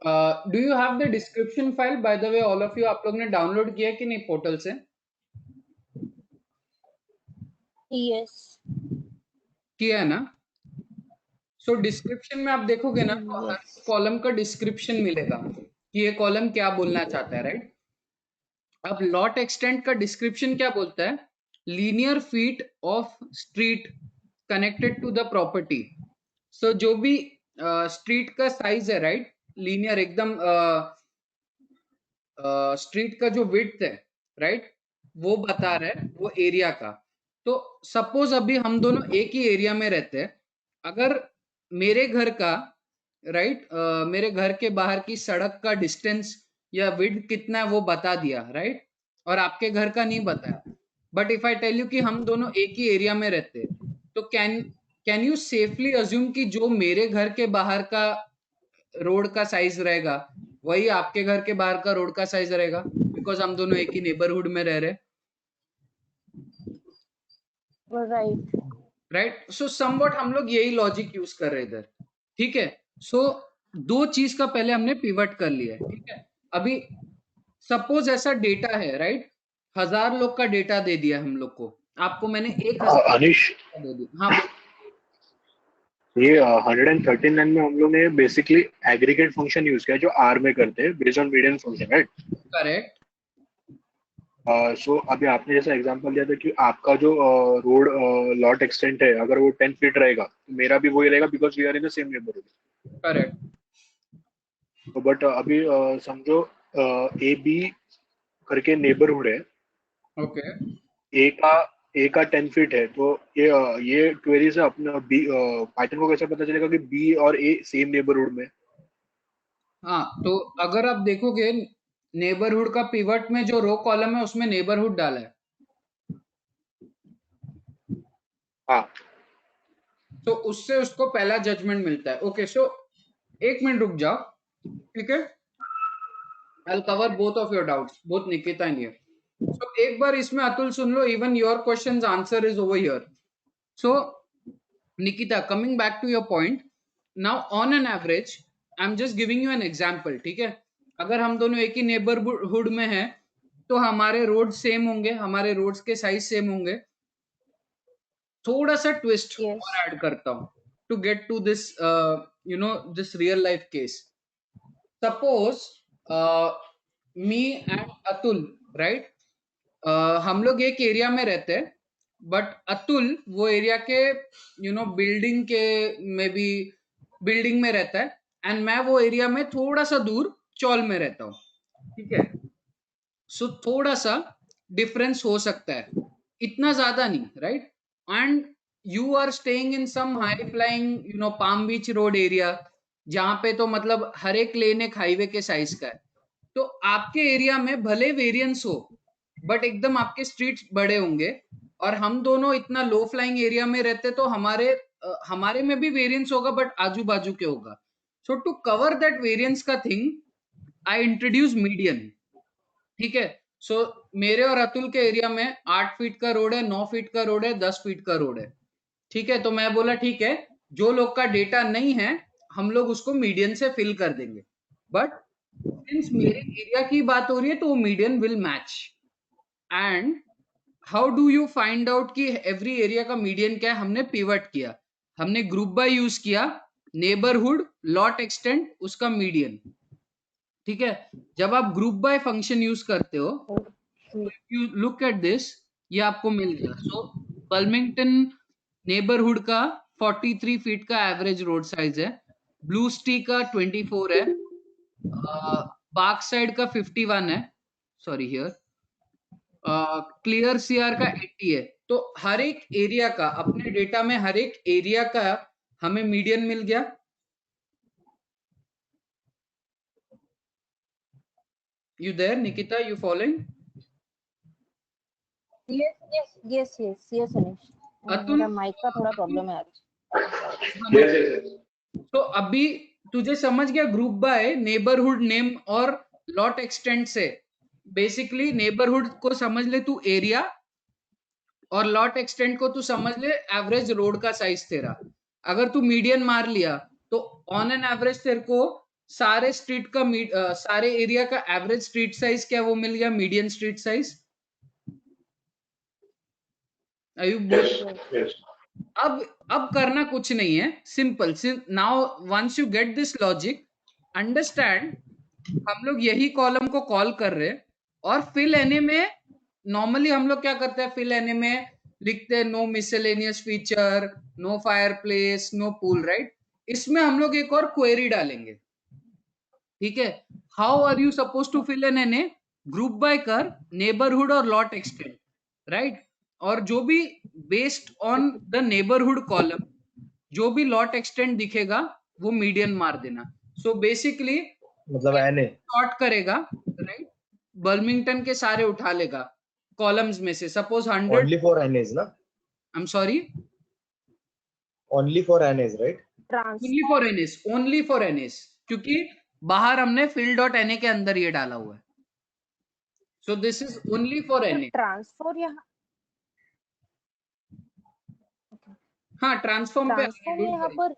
do you have the description file? By the way, all of you, आप लोग ने download किया कि नहीं पोर्टल से? यस, किया है ना? सो डिस्क्रिप्शन में आप देखोगे ना, तो हर कॉलम का डिस्क्रिप्शन मिलेगा कि ये कॉलम क्या बोलना चाहता है, राइट? अब लॉट एक्सटेंट का डिस्क्रिप्शन क्या बोलता है? Linear feet of street connected to the property. So जो भी स्ट्रीट का साइज है, राइट? लीनियर एकदम स्ट्रीट का जो विड्थ है, राइट, वो बता रहा है वो एरिया का. तो सपोज अभी हम दोनों एक ही एरिया में रहते हैं. अगर मेरे घर का, राइट, मेरे घर के बाहर की सड़क का डिस्टेंस या विड्थ कितना है वो बता दिया, राइट, और आपके घर का नहीं बताया, but if I tell you कि हम दोनों एक ही एरिया में रहते हैं, तो कैन यू सेफली अज्यूम कि जो मेरे घर के बाहर का रोड का साइज रहेगा वही आपके घर के बाहर का रोड का साइज रहेगा, बिकॉज हम दोनों एक ही नेबरहुड में रह रहे, राइट। राइट? सो समवट हम लोग यही लॉजिक यूज कर रहे इधर, ठीक है? सो दो चीज का पहले हमने पिवट कर लिया है, ठीक है? अभी सपोज ऐसा डेटा है, राइट? 1000 लोग का डेटा दे दिया हम लोग को, आपको मैंने 1000 अनिश, दे दिया। हाँ ये 139 में हम लोग ने बेसिकली एग्रीगेट फंक्शन यूज किया जो आर में करते हैं based on median function, right? Correct. So अभी आपने जैसा एग्जांपल दिया था कि आपका जो रोड लॉट एक्सटेंट है अगर वो 10 फीट रहेगा तो मेरा भी वही रहेगा because we are in the same neighbourhood. Correct. तो बट अभी समझो ए बी करके नेबरहुड है, ओके। ए का 10 फीट है, तो ये क्वेरी से अपना बी पाइथन को कैसे पता चलेगा कि बी और ए सेम नेबरहुड में? हाँ, तो अगर आप देखोगे नेबरहुड का पिवट में जो रो कॉलम है उसमें नेबरहुड डाला है, हाँ, तो उससे उसको पहला जजमेंट मिलता है। ओके, सो एक मिनट रुक जाओ, ठीक है? I'll cover both of your doubts, both Nikita and you. So एक बार इसमें अतुल सुन लो, even your question's answer is over here. So Nikita, coming back to your point, now on an average, I'm just giving you an example, ठीक है? अगर हम दोनों एक ही neighbourhood में हैं, तो हमारे रोड सेम होंगे, हमारे रोड्स के साइज सेम होंगे। थोड़ा सा ट्विस्ट और ऐड करता हूं to get to this this real life case. Suppose me and Atul, right? हम लोग एक एरिया में रहते हैं, बट अतुल वो एरिया के बिल्डिंग के में भी बिल्डिंग में रहता है, एंड मैं वो एरिया में थोड़ा सा दूर चौल में रहता हूँ, ठीक है? सो थोड़ा सा डिफरेंस हो सकता है, इतना ज्यादा नहीं, right? And you are staying in some high flying palm beach road area, जहां पे तो मतलब हर एक लेन एक हाईवे के साइज का है। तो आपके एरिया में भले वेरिएंस हो, बट एकदम आपके स्ट्रीट्स बड़े होंगे, और हम दोनों इतना लो फ्लाइंग एरिया में रहते, तो हमारे में भी वेरिएंस होगा, बट आजू बाजू के होगा। सो टू कवर दैट वेरिएंस का थिंग, आई इंट्रोड्यूस मीडियन, ठीक है? सो मेरे और अतुल के एरिया में 8 फीट का रोड है, 9 फीट का रोड है, 10 फीट का रोड है, ठीक है? तो मैं बोला ठीक है, जो लोग का डेटा नहीं है हम लोग उसको मीडियन से फिल कर देंगे, बट सिंस मेरे एरिया की बात हो रही है तो वो median will match. And how do you find out कि एवरी एरिया का मीडियन क्या है? हमने पिवट किया, हमने ग्रुप बाय यूज किया, नेबरहुड, लॉट एक्सटेंट, उसका मीडियन, ठीक है? जब आप ग्रुप बाय फंक्शन यूज करते हो, यू लुक एट दिस, ये आपको मिल गया। सो बल्मिंगटन नेबरहुड का 43 फीट का एवरेज रोड साइज है, ब्लू स्टी का 24 है, पार्क साइड का 51 है, सॉरी हियर क्लियर सीआर का 80 है। तो हर एक एरिया का, अपने डेटा में हर एक एरिया का हमें मीडियन मिल गया। You there, Nikita? You following? Yes, Anish. Atul, मेरा माइक का थोड़ा प्रॉब्लम है आज। तो अभी तुझे समझ गया ग्रुप बाय नेबरहुड नेम और लॉट एक्सटेंट से? बेसिकली नेबरहुड को समझ ले तू एरिया, और लॉट एक्सटेंट को तू समझ ले एवरेज रोड का साइज तेरा। अगर तू मीडियन मार लिया तो ऑन एन एवरेज तेरे को सारे स्ट्रीट का सारे एरिया का एवरेज स्ट्रीट साइज क्या वो मिल गया, मीडियन स्ट्रीट साइज। अब करना कुछ नहीं है, simple. Now once you get this logic, understand, हम लोग यही कॉलम को कॉल कर रहे हैं, और फिल एने में नॉर्मली हम लोग क्या करते हैं, फिल एने में लिखते हैं no miscellaneous feature, no fireplace, no pool, right? इसमें हम लोग एक और क्वेरी डालेंगे, ठीक है? How are you suppose to fill N NA? Group by कर नेबरहुड और लॉट एक्सटेंट, राइट? और जो भी based on the neighbourhood column जो भी लॉट एक्सटेंट दिखेगा वो मीडियन मार देना। सो बेसिकली मतलब एनए सॉर्ट करेगा, राइट? बर्मिंगटन के सारे उठा लेगा, कॉलम्स में से, suppose 100, Only for NAs, na? I am sorry, Only for NAs, right? Only for NS, only for NS, क्योंकि बाहर हमने fill डॉट एनए के अंदर ये डाला हुआ है, so this is only for तो एनए। ट्रांसफर यहाँ हाँ, ट्रांसफॉर्म पे ट्रांसफॉर्म में यहाँ पर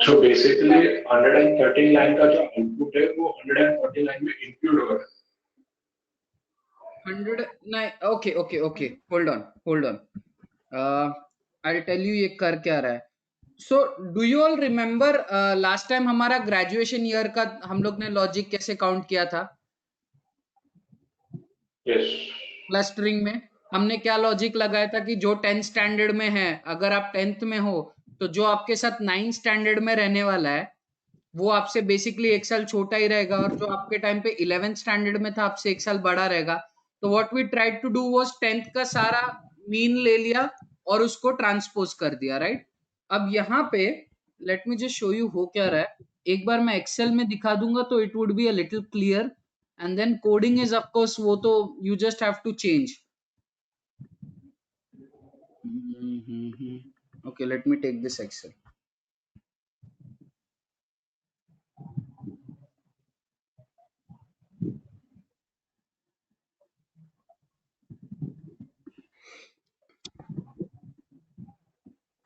सो बेसिकली 113 लाइन का जो आउटपुट है वो 140 लाइन में इंक्लूड हो रहा है। 100 नहीं, okay okay okay, hold on, I tell you ये कर क्या रहा है। So do you all remember last time हमारा ग्रेजुएशन ईयर का हम लोग ने लॉजिक कैसे काउंट किया था? यस, क्लस्टरिंग में हमने क्या लॉजिक लगाया था कि जो 10th स्टैंडर्ड में है, अगर आप 10th में हो तो जो आपके साथ 9th स्टैंडर्ड में रहने वाला है वो आपसे बेसिकली एक साल छोटा ही रहेगा, और जो आपके टाइम पे 11th स्टैंडर्ड में था आपसे एक साल बड़ा रहेगा। तो what we tried to do was 10th का सारा मीन ले लिया और उसको ट्रांसपोज कर दिया, राइट? अब यहाँ पे late me just show you हो क्या रहा है, एक बार मैं एक्सेल में दिखा दूंगा तो it would be a little clear, and then coding is of course वो तो you just have to change. Okay, let me take this Excel.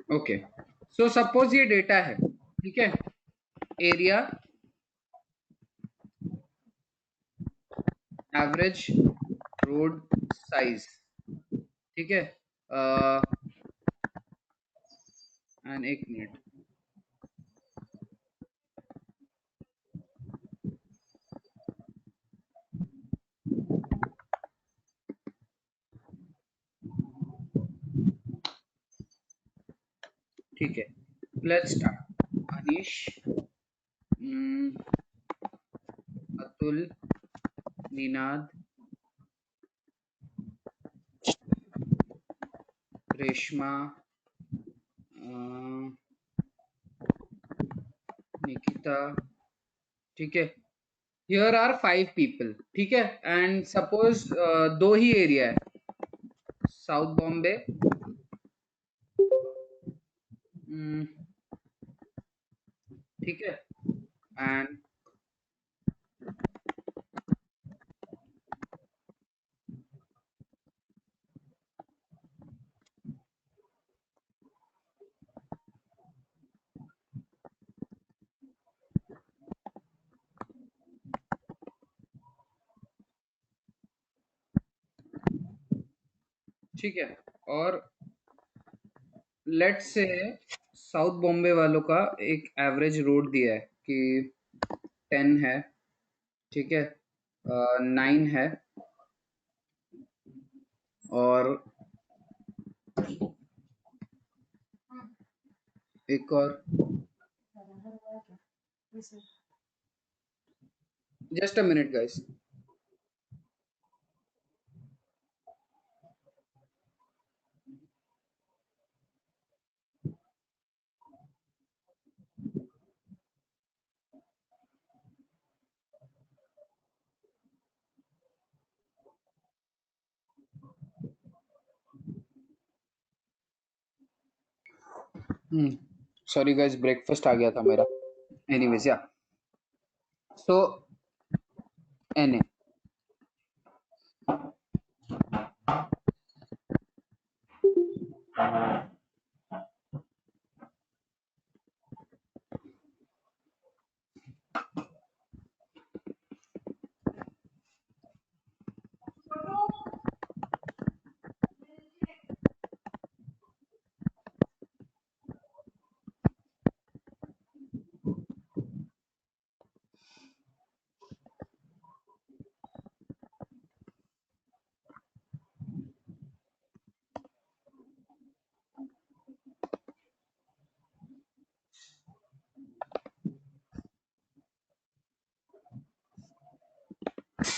Okay, so suppose ये डेटा है, ठीक है, एरिया, एवरेज रोड साइज, ठीक है, and एक minute, ठीक है, लेट्स स्टार्ट। अनीश, अतुल, निनाद, रेशमा, निकिता, ठीक है, हियर आर 5 पीपल, ठीक है, एंड सपोज 2 ही एरिया है, साउथ बॉम्बे, ठीक है, एंड ठीक है, और लेट्स से साउथ बॉम्बे वालों का एक एवरेज रोड दिया है कि 10 है, ठीक है, 9 है, और एक और, just a minute guys. Sorry guys, breakfast आ गया था मेरा, एनीवेज, या, सो एन ए,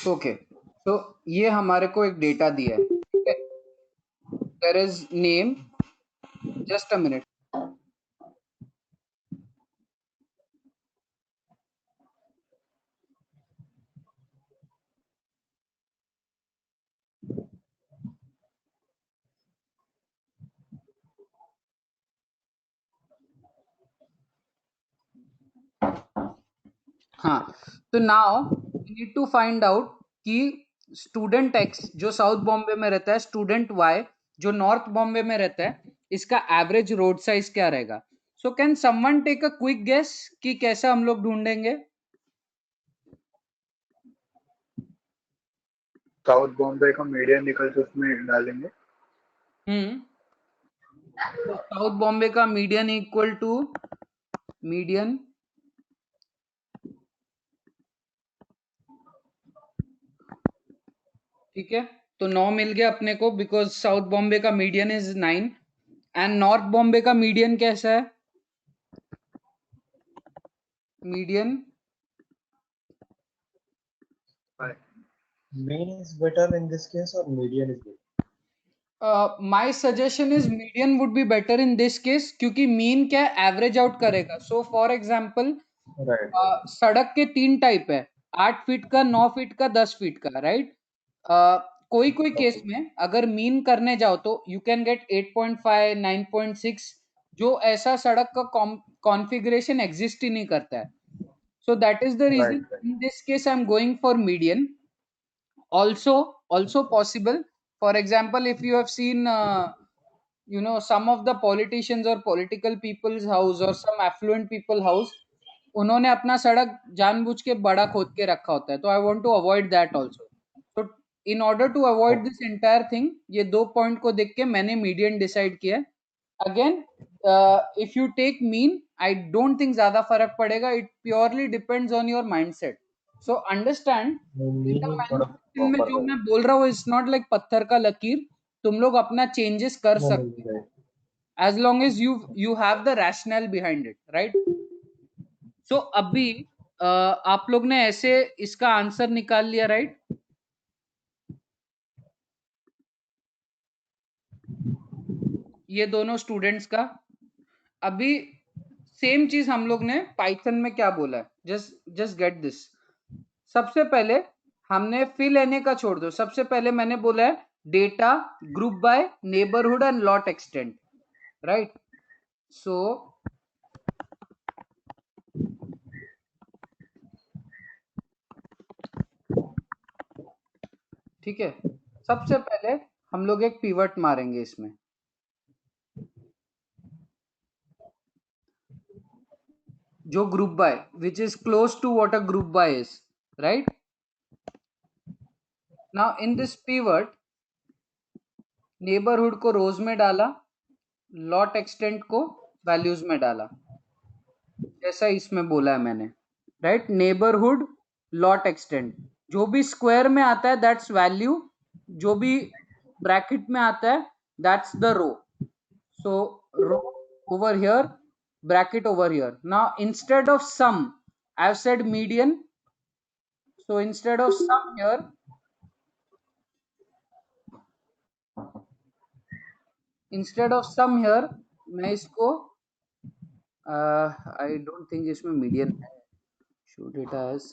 ओके, तो ये हमारे को एक डेटा दिया है, ठीक है, there is name, just a minute, हाँ, तो now we need to find out कि स्टूडेंट एक्स जो साउथ बॉम्बे में रहता है, स्टूडेंट वाई जो नॉर्थ बॉम्बे में रहता है, इसका एवरेज रोड साइज क्या रहेगा. So can someone take a quick guess कि कैसे हम लोग ढूंढेंगे. साउथ बॉम्बे का मीडियन निकल के उसमें डालेंगे. तो साउथ बॉम्बे का मीडियन इक्वल टू मीडियन ठीक है. तो 9 मिल गया अपने को बिकॉज साउथ बॉम्बे का median is 9 and north Bombay का मीडियन कैसा है. Median Mean is better in this case or median is better? My suggestion is median would be better in this case क्योंकि मीन क्या एवरेज आउट करेगा. So for example Right. सड़क के 3 type है, 8 feet का, 9 feet का, 10 feet का, right. कोई कोई केस में अगर मीन करने जाओ तो यू कैन गेट 8.5 9.6 जो ऐसा सड़क का कॉन्फ़िगरेशन एग्जिस्ट ही नहीं करता है. So that is the reason in this case I am going for median. Also possible, for example, if you have seen some of the politicians or political people's house or some affluent people house, उन्होंने अपना सड़क जानबूझ के बड़ा खोद के रखा होता है. तो I want to avoid that also. तो in order to avoid this entire thing, ये 2 पॉइंट को देख के मैंने मीडियन डिसाइड किया. Again if you take mean I don't think ज्यादा फर्क पड़ेगा. It purely depends on your mindset. So understand Mean is थोड़ा में proper जो है. मैं बोल रहा हूँ इट्स नॉट लाइक पत्थर का लकीर. तुम लोग अपना चेंजेस कर No, सकते no, right. As long as you have the rationale behind it, right. So अभी आप लोग ने ऐसे इसका आंसर निकाल लिया, राइट. ये दोनों स्टूडेंट्स का. अभी सेम चीज हम लोग ने पाइथन में क्या बोला है, जस्ट गेट दिस. सबसे पहले हमने फिल एने का छोड़ दो. सबसे पहले मैंने बोला है data group by neighbourhood and lot extent, right. So ठीक है, सबसे पहले हम लोग एक पिवट मारेंगे इसमें. जो group by which is close to what a group by is, right. Now in this pivot neighbourhood को रोज में डाला, लॉट एक्सटेंट को वैल्यूज में डाला, जैसा इसमें बोला है मैंने, राइट. नेबरहुड लॉट एक्सटेंट, जो भी स्क्वायर में आता है दैट्स वैल्यू, जो भी ब्रैकेट में आता है that's the row. So row over here, bracket over here. Now instead of sum I have said median. So instead of sum here, मैं इसको आई डोंट थिंक इसमें मीडियन है. शो डेटा एज,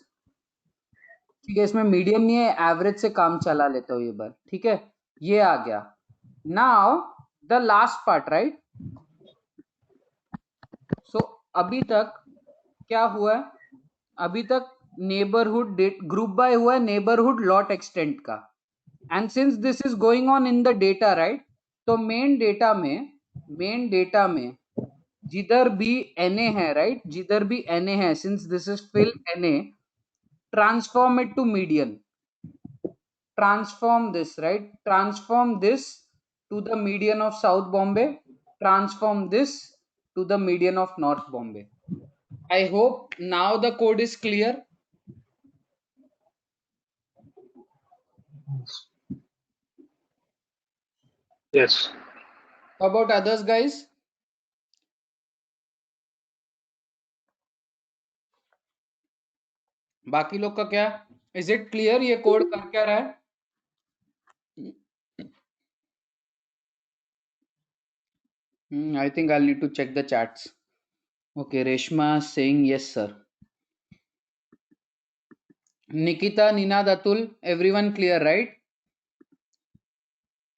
ठीक है, इसमें मीडियन नहीं है, एवरेज से काम चला लेता हूँ ये बार. ठीक है, ये आ गया. Now the last part, right. So अभी तक क्या हुआ है, अभी तक नेबरहुड ग्रुप बाय हुआ है नेबरहुड लॉट एक्सटेंट का. And since this is going on in the data, right. तो मेन डेटा में जिधर भी na है, राइट, जिधर भी na है, since this is fill na, transform it to median. transform this, right, transform this to the median of South Bombay, transform this to the median of North Bombay. I hope now the code is clear. Yes. How about others, guys? बाकी लोग का क्या, is it clear ये code कर क्या रहा है? I think I'll need to check the chats. Okay, Reshma saying yes, sir. Nikita, Ninad, Atul, everyone clear, right?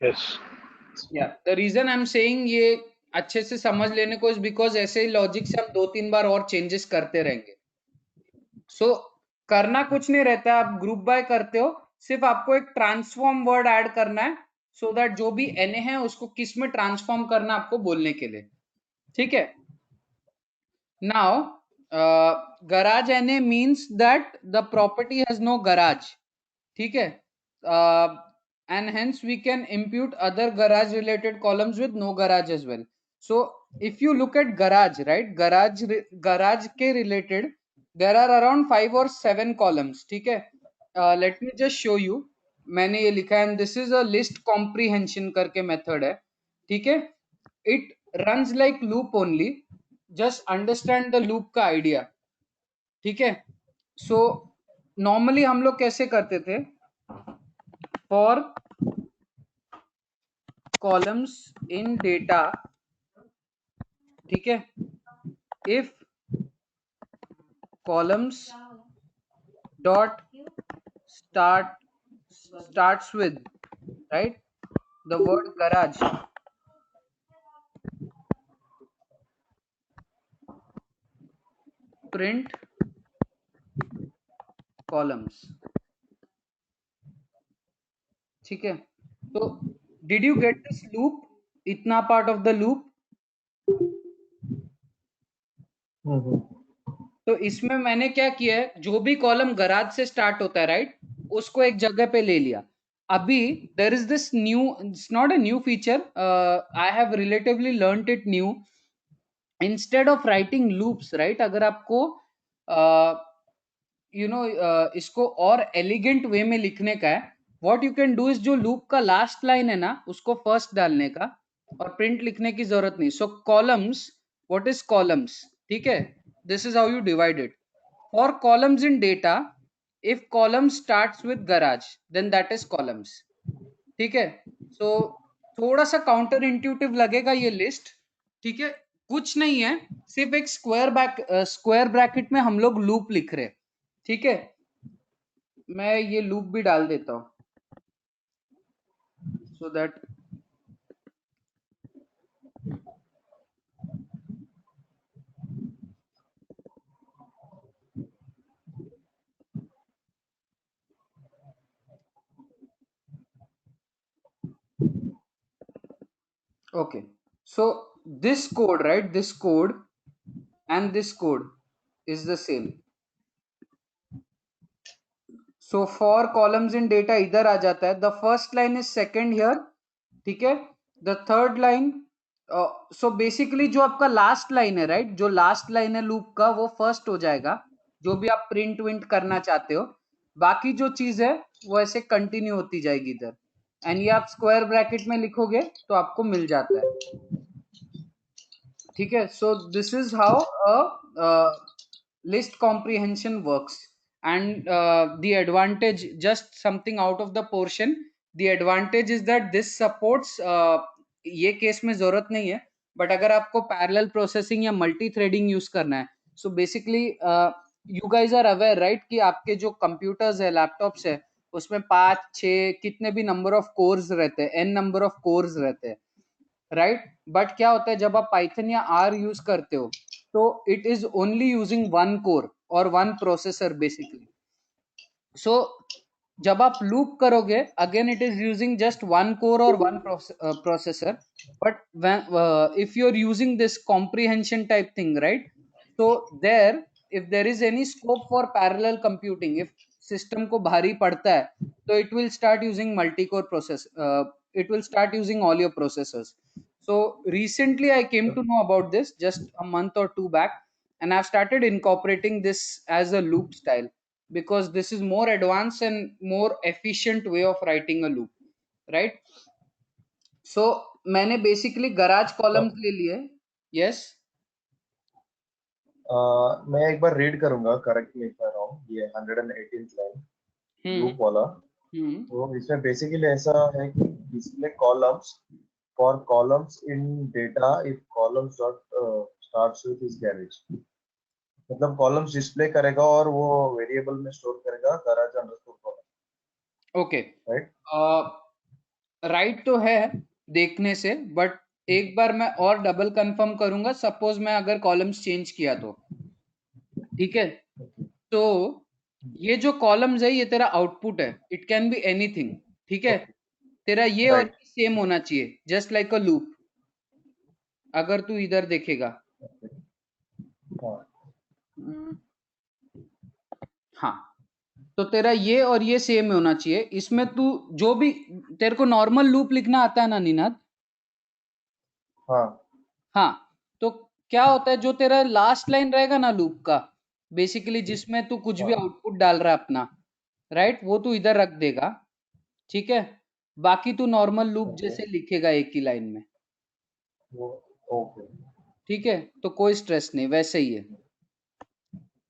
Yes. Yeah. The reason I'm saying ये अच्छे से समझ लेने को is because ऐसे ही लॉजिक से हम 2-3 बार और चेंजेस करते रहेंगे. सो करना कुछ नहीं रहता है, आप ग्रुप बाय करते हो, सिर्फ आपको एक ट्रांसफॉर्म वर्ड ऐड करना है सो दैट जो भी एन है उसको किस में ट्रांसफॉर्म करना है आपको बोलने के लिए, ठीक है। Now garage na means that the property has no garage, ठीक है, and hence we can impute other garage related columns with no garage as well. So if you look at garage, right, garage के related there are around 5 or 7 columns, ठीक है। Let me just show you, मैंने ये लिखा है, and this is a list comprehension करके method है, ठीक है। it runs like loop only, just understand the loop का idea, ठीक है। सो नॉर्मली हम लोग कैसे करते थे, फॉर कॉलम्स इन डेटा, ठीक है, if columns dot starts with, right, the word garage, print columns, ठीक है। तो did you get this loop, इतना पार्ट ऑफ द लूप? तो इसमें मैंने क्या किया है, जो भी कॉलम गराज से स्टार्ट होता है, राइट, उसको एक जगह पे ले लिया। अभी there is this new, it's not a new feature, I have relatively learned it new. Instead of writing loops, right, अगर आपको इसको और एलिगेंट वे में लिखने का है, what you can do is जो लूप का लास्ट लाइन है ना उसको फर्स्ट डालने का, और प्रिंट लिखने की जरूरत नहीं। सो कॉलम्स, व्हाट इज कॉलम्स, ठीक है, this is how you divide it. For columns in data, if column starts with garage then that is columns, ठीक है। so थोड़ा सा काउंटर इंट्यूटिव लगेगा ये लिस्ट, ठीक है, कुछ नहीं है, सिर्फ एक स्क्वायर ब्रैकेट में हम लोग लूप लिख रहे, ठीक है। मैं ये लूप भी डाल देता हूं so that okay, so this code, right, this code and this code is the same. So for columns in data इधर आ जाता है, the first line is second here, ठीक है, the third line, so basically जो आपका last line है, right, जो last line है लूप का वो फर्स्ट हो जाएगा, जो भी आप प्रिंट विंट करना चाहते हो, बाकी जो चीज है वो ऐसे कंटिन्यू होती जाएगी इधर, एंड ये आप स्क्वायर ब्रैकेट में लिखोगे तो आपको मिल जाता है, ठीक है। So this is how a list comprehension works, and the advantage, just something out of the portion, the advantage is that this supports ये केस में जरूरत नहीं है, बट अगर आपको पैरेलल प्रोसेसिंग या मल्टी थ्रेडिंग यूज करना है, so basically you guys are aware, right, कि आपके जो कंप्यूटर्स है, लैपटॉप्स है, उसमें 5-6 कितने भी नंबर ऑफ कोर्स रहते हैं, n नंबर ऑफ कोर्स रहते हैं, राइट, बट क्या होता है जब आप पाइथन या आर यूज करते हो तो it is only using one core और वन प्रोसेसर बेसिकली। सो जब आप लूप करोगे again it is using just one core और one processor, but if you are using this comprehension type thing, right, so there if there is any scope for parallel computing, if system को भारी पड़ता है तो it will start using multi-core process, it will start using all your processors. So recently I came to know about this just a month or two back, and I've started incorporating this as a loop style because this is more advanced and more efficient way of writing a loop, right? So मैंने basically garage columns ले लिए, yes. मैं एक बार read करूंगा, correct me if I wrong, ये 118th line loop वाला, तो इसमें बेसिकली ऐसा है कि display columns for columns in data if columns dot starts with is garage, मतलब कॉलम्स डिस्प्ले करेगा और वो वेरिएबल में स्टोर करेगा garage underscore column, okay, right? Right तो है देखने से, बट एक बार मैं और डबल कंफर्म करूंगा, सपोज मैं अगर कॉलम्स चेंज किया तो, ठीक है, तो ये जो कॉलम्स है ये तेरा आउटपुट है, इट कैन बी एनीथिंग, ठीक है। तेरा ये और राइट सेम होना चाहिए, जस्ट लाइक अ लूप। अगर तू इधर देखेगा, हाँ, तो तेरा ये और ये सेम होना चाहिए। इसमें तू जो भी, तेरे को नॉर्मल लूप लिखना आता है ना निनाद? हाँ हाँ, तो क्या होता है, जो तेरा लास्ट लाइन रहेगा ना लूप का, बेसिकली जिसमें तू कुछ भी हाँ आउटपुट डाल रहा है अपना, राइट, वो तू इधर रख देगा, ठीक है। बाकी तू नॉर्मल लूप ओके जैसे लिखेगा एक ही लाइन में, वो ओके ठीक है। तो कोई स्ट्रेस नहीं, वैसे ही है,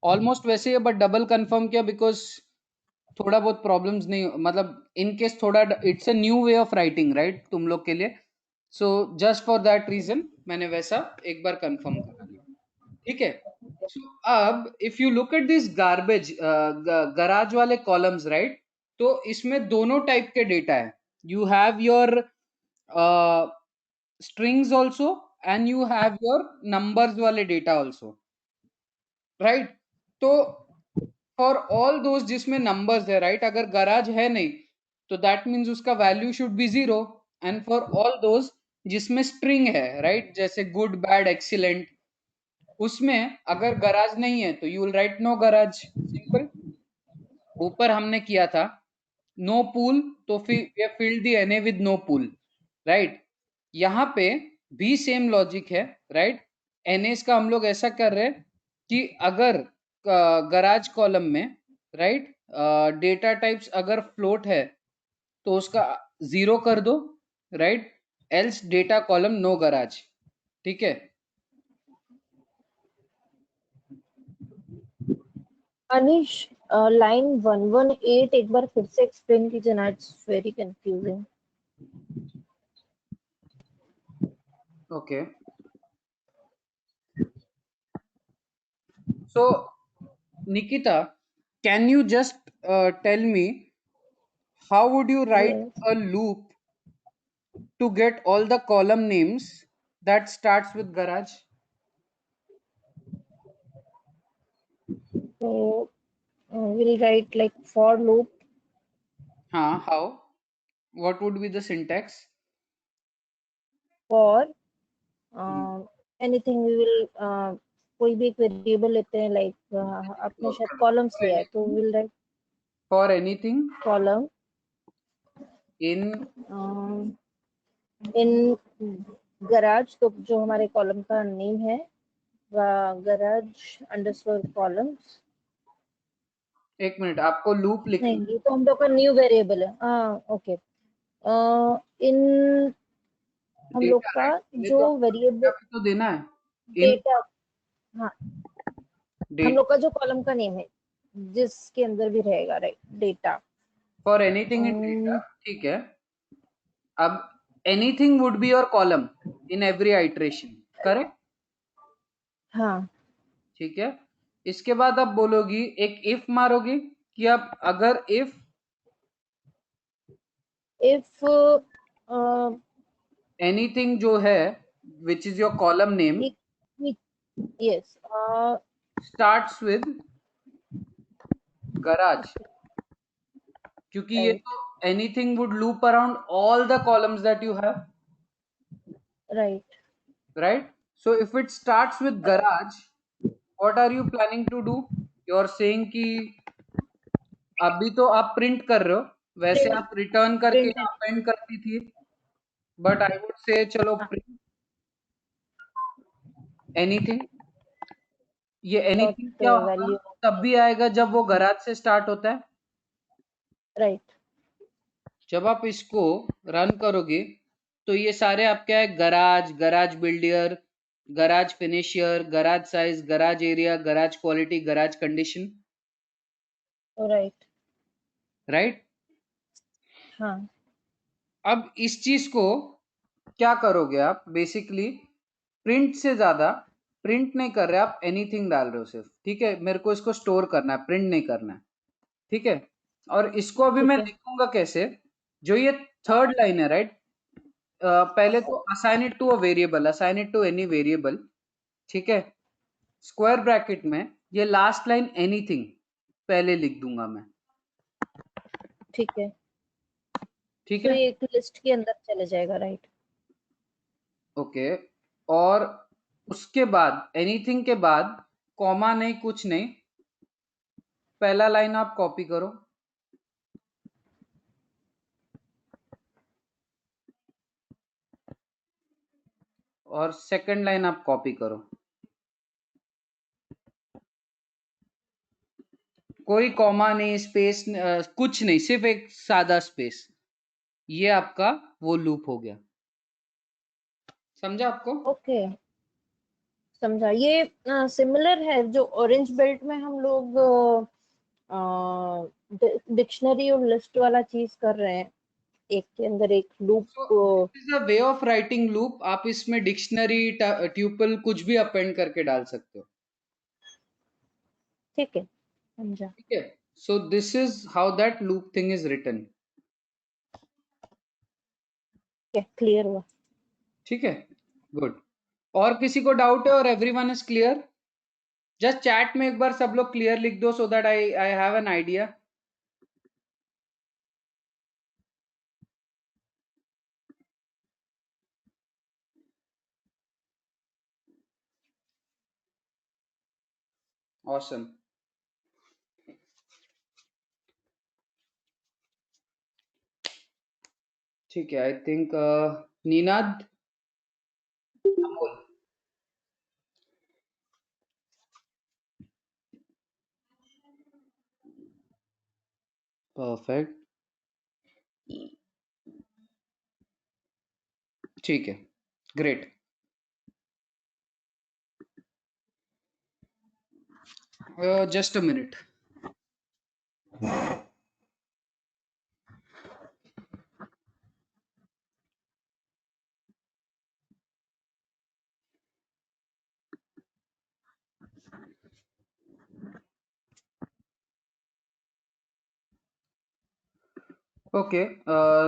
ऑलमोस्ट वैसे ही है, बट डबल कंफर्म किया बिकॉज थोड़ा बहुत प्रॉब्लम्स नहीं, मतलब इन केस थोड़ा, it's a new way of writing right तुम लोग के लिए। So just for that reason मैंने वैसा एक बार कंफर्म करा लिया, ठीक है। सो अब if you look at this garbage garage वाले कॉलम्स, राइट, तो इसमें दोनों टाइप के डेटा है। You have your strings also and you have your numbers वाले डेटा also, राइट। तो फॉर ऑल दोज जिसमें नंबर्स है, राइट, अगर गराज है नहीं तो दैट मीन्स उसका value should be 0। And for all those जिसमें स्ट्रिंग है, राइट, जैसे गुड बैड एक्सीलेंट, उसमें अगर गराज नहीं है तो you will write no garage, simple. ऊपर हमने किया था नो पूल, तो फिर filled the NA with no pool, right. यहाँ पे भी सेम लॉजिक है, राइट। एनएस का हम लोग ऐसा कर रहे हैं कि अगर गराज कॉलम में, राइट, डेटा टाइप्स अगर फ्लोट है तो उसका 0 कर दो, right, else data column no garage, ठीक है। अनिश, लाइन 118 एक बार फिर से एक्सप्लेन कीजिए ना, it's very confusing. Okay, so Nikita, can you just tell me how would you write Yes. a loop to get all the column names that starts with garage? So we'll write like for loop. How? What would be the syntax? For anything we will कोई भी एक variable लेते हैं, like आपने शायद columns लिया है तो will write For anything column in in garage, तो जो हमारे कॉलम का नेम है गराज अंडरस्कोर कॉलम्स। एक मिनट, आपको लूप लिखना नहीं, ये तो हम लोग का न्यू वेरिएबल है। हाँ ओके। इन हम लोग डेटा, का राइट, जो तो वेरिएबल डेटा भी तो देना है इन डेटा, हाँ, हम डेट लोग का जो कॉलम का नेम है जिसके अंदर भी रहेगा, right, data. For anything in data, ठीक है। अब anything would be your column in every iteration, correct, हाँ, ठीक है। इसके बाद आप बोलोगी, एक इफ मारोगी कि अब अगर इफ एनीथिंग जो है which is your column name yes starts with garage, क्योंकि ये राइट तो anything would loop around all the columns that you have, right. right? So if it starts with garage, what are you planning to do? You are saying कि अभी तो आप print कर रहे हो, वैसे प्रिंट आप रिटर्न करके प्रिंट अपेंड करती थी, बट आई वुड से चलो प्रिंट एनीथिंग। ये एनीथिंग डॉट क्या होगा, वैल्यू, तब भी आएगा जब वो गराज से स्टार्ट होता है। राइट। जब आप इसको रन करोगे तो ये सारे आपके है, garage, garage builder, garage finisher, garage size, garage area, garage quality, garage condition, right, right. हाँ, अब इस चीज को क्या करोगे आप, बेसिकली प्रिंट से ज्यादा प्रिंट नहीं कर रहे आप, एनीथिंग डाल रहे हो सिर्फ, ठीक है। मेरे को इसको स्टोर करना है, प्रिंट नहीं करना है, ठीक है। और इसको अभी मैं ठीक है, लिखूंगा कैसे, जो ये थर्ड लाइन है, राइट, पहले तो assign it to a variable, assign it to any variable, ठीक है। स्क्वायर ब्रैकेट में ये लास्ट लाइन एनीथिंग, पहले लिख दूंगा मैं। ठीक है, ठीक तो है, ये एक लिस्ट के अंदर चले जाएगा, राइट? ओके। और उसके बाद एनीथिंग के बाद कॉमा नहीं, कुछ नहीं, पहला लाइन आप कॉपी करो और सेकंड लाइन आप कॉपी करो। कोई कॉमा नहीं, स्पेस कुछ नहीं, सिर्फ एक सादा स्पेस। ये आपका वो लूप हो गया। समझा आपको? ओके, समझा। ये सिमिलर है जो ऑरेंज बेल्ट में हम लोग डिक्शनरी और लिस्ट वाला चीज कर रहे हैं, एक के अंदर एक लूप को। This is a way of writing loop. आप इसमें डिक्शनरी, ट्यूपल कुछ भी अपेंड करके डाल सकते हो। ठीक है, समझा। ठीक है, so this is how that loop thing is written. Clear हुआ? ठीक है, गुड। और किसी को डाउट है और everyone is clear? Just chat में एक बार सब लोग क्लियर लिख दो so that I have an idea. Awesome. ठीक है, I think Ninad, Amol. Perfect, ठीक है, great. Just a minute. Okay,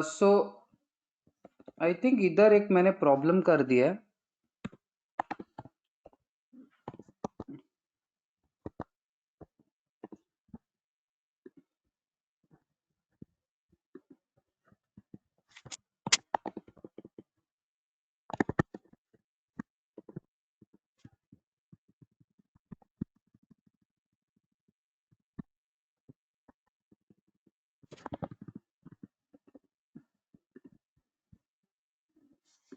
so I think इधर एक मैंने प्रॉब्लम कर दिया है।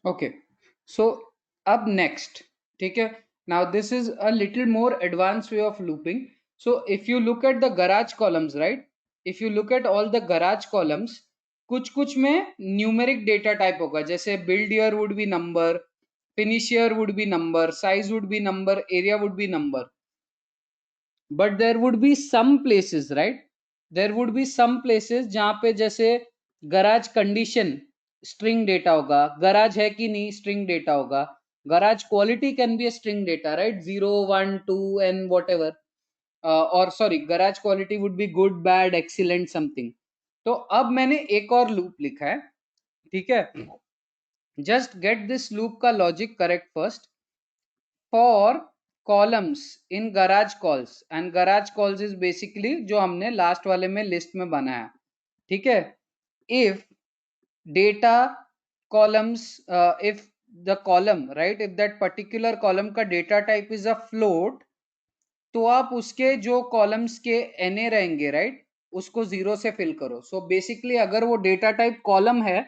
ओके, सो अब नेक्स्ट, ठीक है, now this is a little more advance way of looping. So if you look at the garage columns, right, if you look at all the garage columns, कुछ कुछ में न्यूमेरिक डेटा टाइप होगा, जैसे build year would be number, finish year would be number, size would be number, area would be number. But there would be some places, right, there would be some places जहां पे जैसे garage condition string data होगा, garage है कि नहीं string data होगा, garage quality can be a string data, right, 0 1 2 and whatever, और sorry garage quality would be good, bad, excellent, something. तो अब मैंने एक और लूप लिखा है, ठीक है, जस्ट गेट दिस लूप का logic correct first. for columns in garage calls, and garage calls is basically जो हमने लास्ट वाले में लिस्ट में बनाया, ठीक है, if data columns, if the column, right, if that particular column का data type is a float, तो आप उसके जो कॉलम्स के na रहेंगे, राइट, उसको जीरो से फिल करो। सो बेसिकली अगर वो डेटा टाइप कॉलम है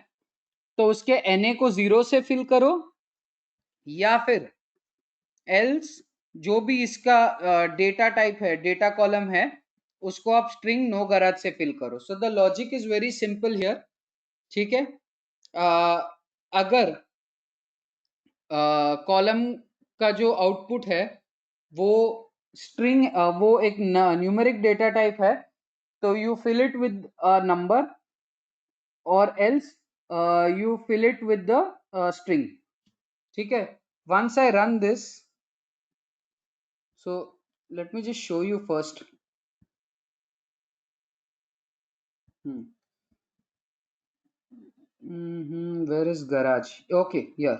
तो उसके na को जीरो से फिल करो, या फिर एल्स जो भी इसका डेटा टाइप है, डेटा कॉलम है, उसको आप स्ट्रिंग नो गराज से फिल करो। So the logic is very simple here, ठीक है। अगर कॉलम का जो आउटपुट है वो स्ट्रिंग, वो एक न्यूमेरिक डेटा टाइप है, तो you fill it with number, और else you fill it with the string, ठीक है। Once I run this, so let me just show you first. Where is garage? Okay, here.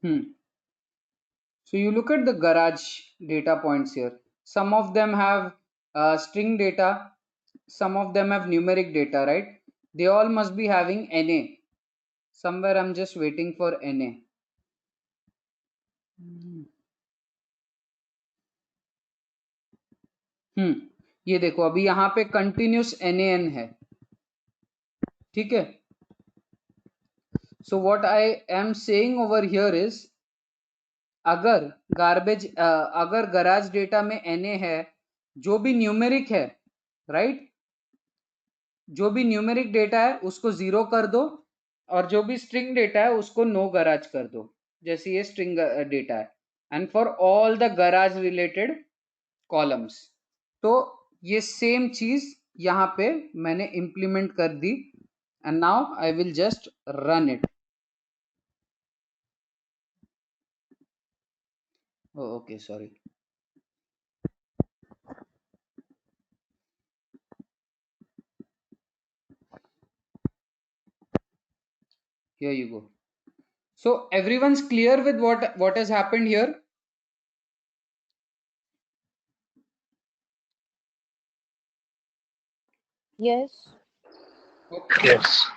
So you look at the garage data points here. Some of them have string data, some of them have numeric data, right? They all must be having NA. Somewhere I'm just waiting for NA. ये देखो अभी यहाँ पे continuous NaN है, ठीक है. So what I am saying over here is अगर garage data में NA है, जो भी न्यूमेरिक है, राइट, जो भी न्यूमेरिक डेटा है उसको 0 कर दो और जो भी स्ट्रिंग डेटा है उसको नो गराज कर दो, जैसे ये स्ट्रिंग डेटा है. And for all the garage related columns. तो ये सेम चीज यहाँ पे मैंने इंप्लीमेंट कर दी and now I will just run it. Okay, sorry. Here you go. So everyone's clear with what has happened here? Yes. Okay. Yes.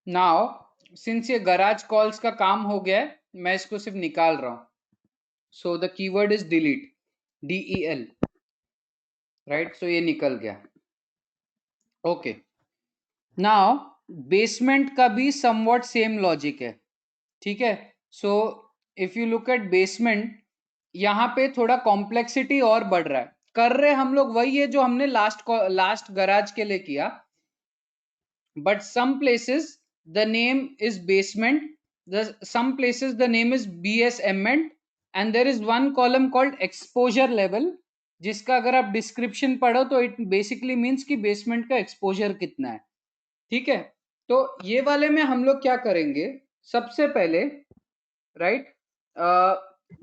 Now since ये garage calls का काम हो गया है, मैं इसको सिर्फ निकाल रहा हूँ. So the keyword is delete, DEL, right? So ये निकल गया. Okay. Now basement का भी somewhat same logic है, ठीक है. So if you look at basement, यहाँ पे थोड़ा कॉम्प्लेक्सिटी और बढ़ रहा है. कर रहे हम लोग वही है जो हमने लास्ट गराज के लिए किया, but some places the name is basement, some places the name is BSMent, and there is one column called exposure level, जिसका अगर आप डिस्क्रिप्शन पढ़ो तो इट बेसिकली मीन्स कि बेसमेंट का एक्सपोजर कितना है, ठीक है. तो ये वाले में हम लोग क्या करेंगे, सबसे पहले, right,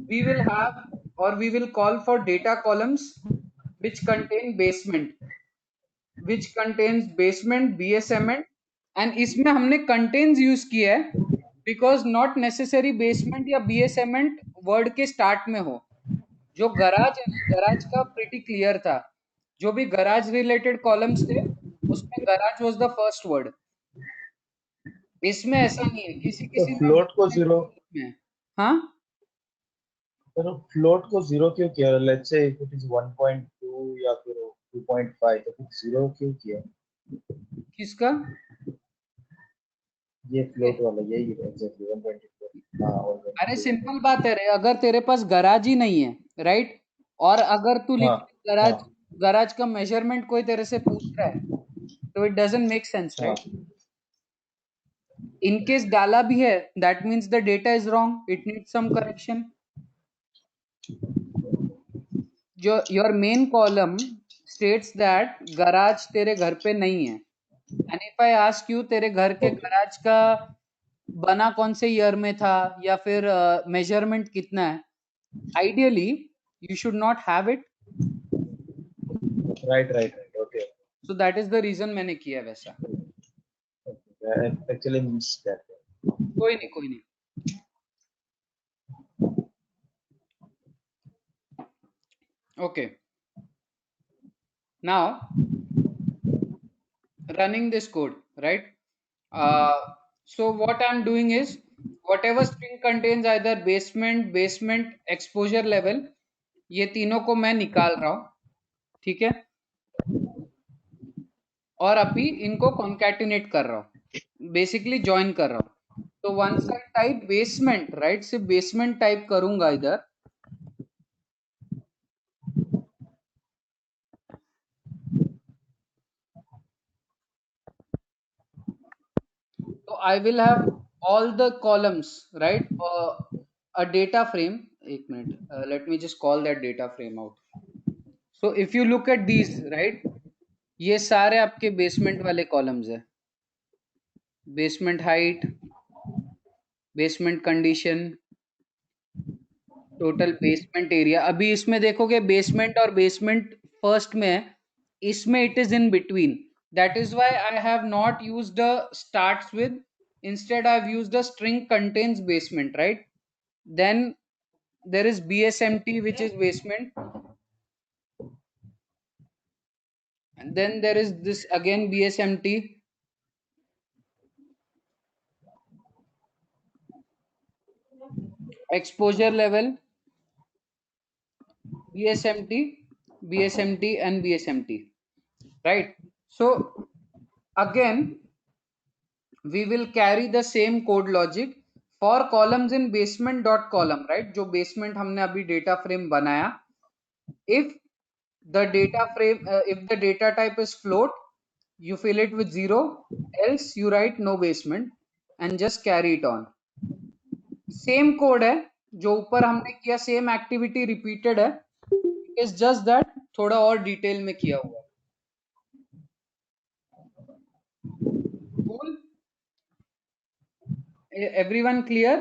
we will have or we will call for data columns which contain basement, which contains basement, BSMent, and इसमें हमने contains यूज किया है बिकॉज नॉट नेसेसरी बेसमेंट या BSMent वर्ड के स्टार्ट में हो. जो गराज है ना, गराज का प्रिटी क्लियर था, जो भी गराज रिलेटेड कॉलम्स थे उसमें garage was the first word. इसमें ऐसा नहीं है, किसी किसी में फ्लोट को 0. हाँ, तो फ्लोट को 0 क्यों किया? Let's say if it is 1.2 या फिर 2.5, तो फिर 0 क्यों किया? किसका? ये फ्लोट वाला, यही एग्जैक्टली 1.2. हां, अरे सिंपल बात है रे, अगर तेरे पास गराज ही नहीं है, राइट, और अगर तू लिख गराज, गराज का मेजरमेंट कोई तेरे से पूछ रहा है तो it doesn't make sense, right. In case डाला भी है, that means the data is wrong, it needs some correction. जो your main column states that garage तेरे घर पे नहीं है, and if I ask you तेरे घर के गराज का बना कौन से ईयर में था या फिर मेजरमेंट कितना है, ideally you should not have it. Right. Okay, so that is the reason मैंने किया वैसा. Actually miss that. कोई नहीं. Okay. Now running this code, right? So what I'm doing is whatever string contains either basement, exposure level, ये तीनों को मैं निकाल रहा हूं, ठीक है, और अभी इनको concatenate कर रहा हूं, बेसिकली ज्वाइन कर रहा हूं. तो once I type basement, right, सिर्फ basement टाइप करूंगा इधर, so I will have all the columns, right, a data frame. एक minute, let me just call that data frame out. So if you look at these, right, ये सारे आपके basement वाले columns है. Basement height, basement condition, total basement area. अभी इसमें देखोगे basement और बेसमेंट फर्स्ट में है, इसमें it is in between. That is why I have not used the starts with. Instead, I've used the string contains basement, right? Then there is BSMT, which is basement. And then there is this again BSMT. Exposure level, BSMT, BSMT, and BSMT, right? So again, we will carry the same code logic for columns in basement dot column, right? जो basement हमने अभी data frame बनाया, if the data frame if the data type is float, you fill it with 0, else you write no basement and just carry it on. Same code है जो ऊपर हमने किया, same activity repeated है, is just that थोड़ा और detail में किया हुआ है. Cool? Everyone clear?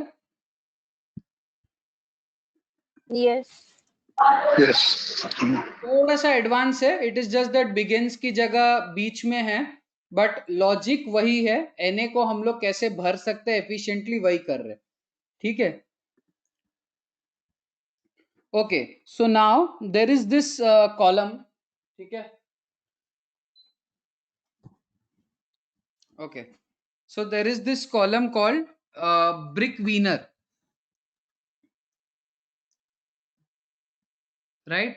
Yes. Yes. थोड़ा सा एडवांस है. It is just that begins की जगह बीच में है, बट लॉजिक वही है. एनए को हम लोग कैसे भर सकते हैं एफिशिएंटली वही कर रहे हैं. ठीक है. Okay, so now there is this column. ठीक है. Okay, so there is this column called brick wiener, right?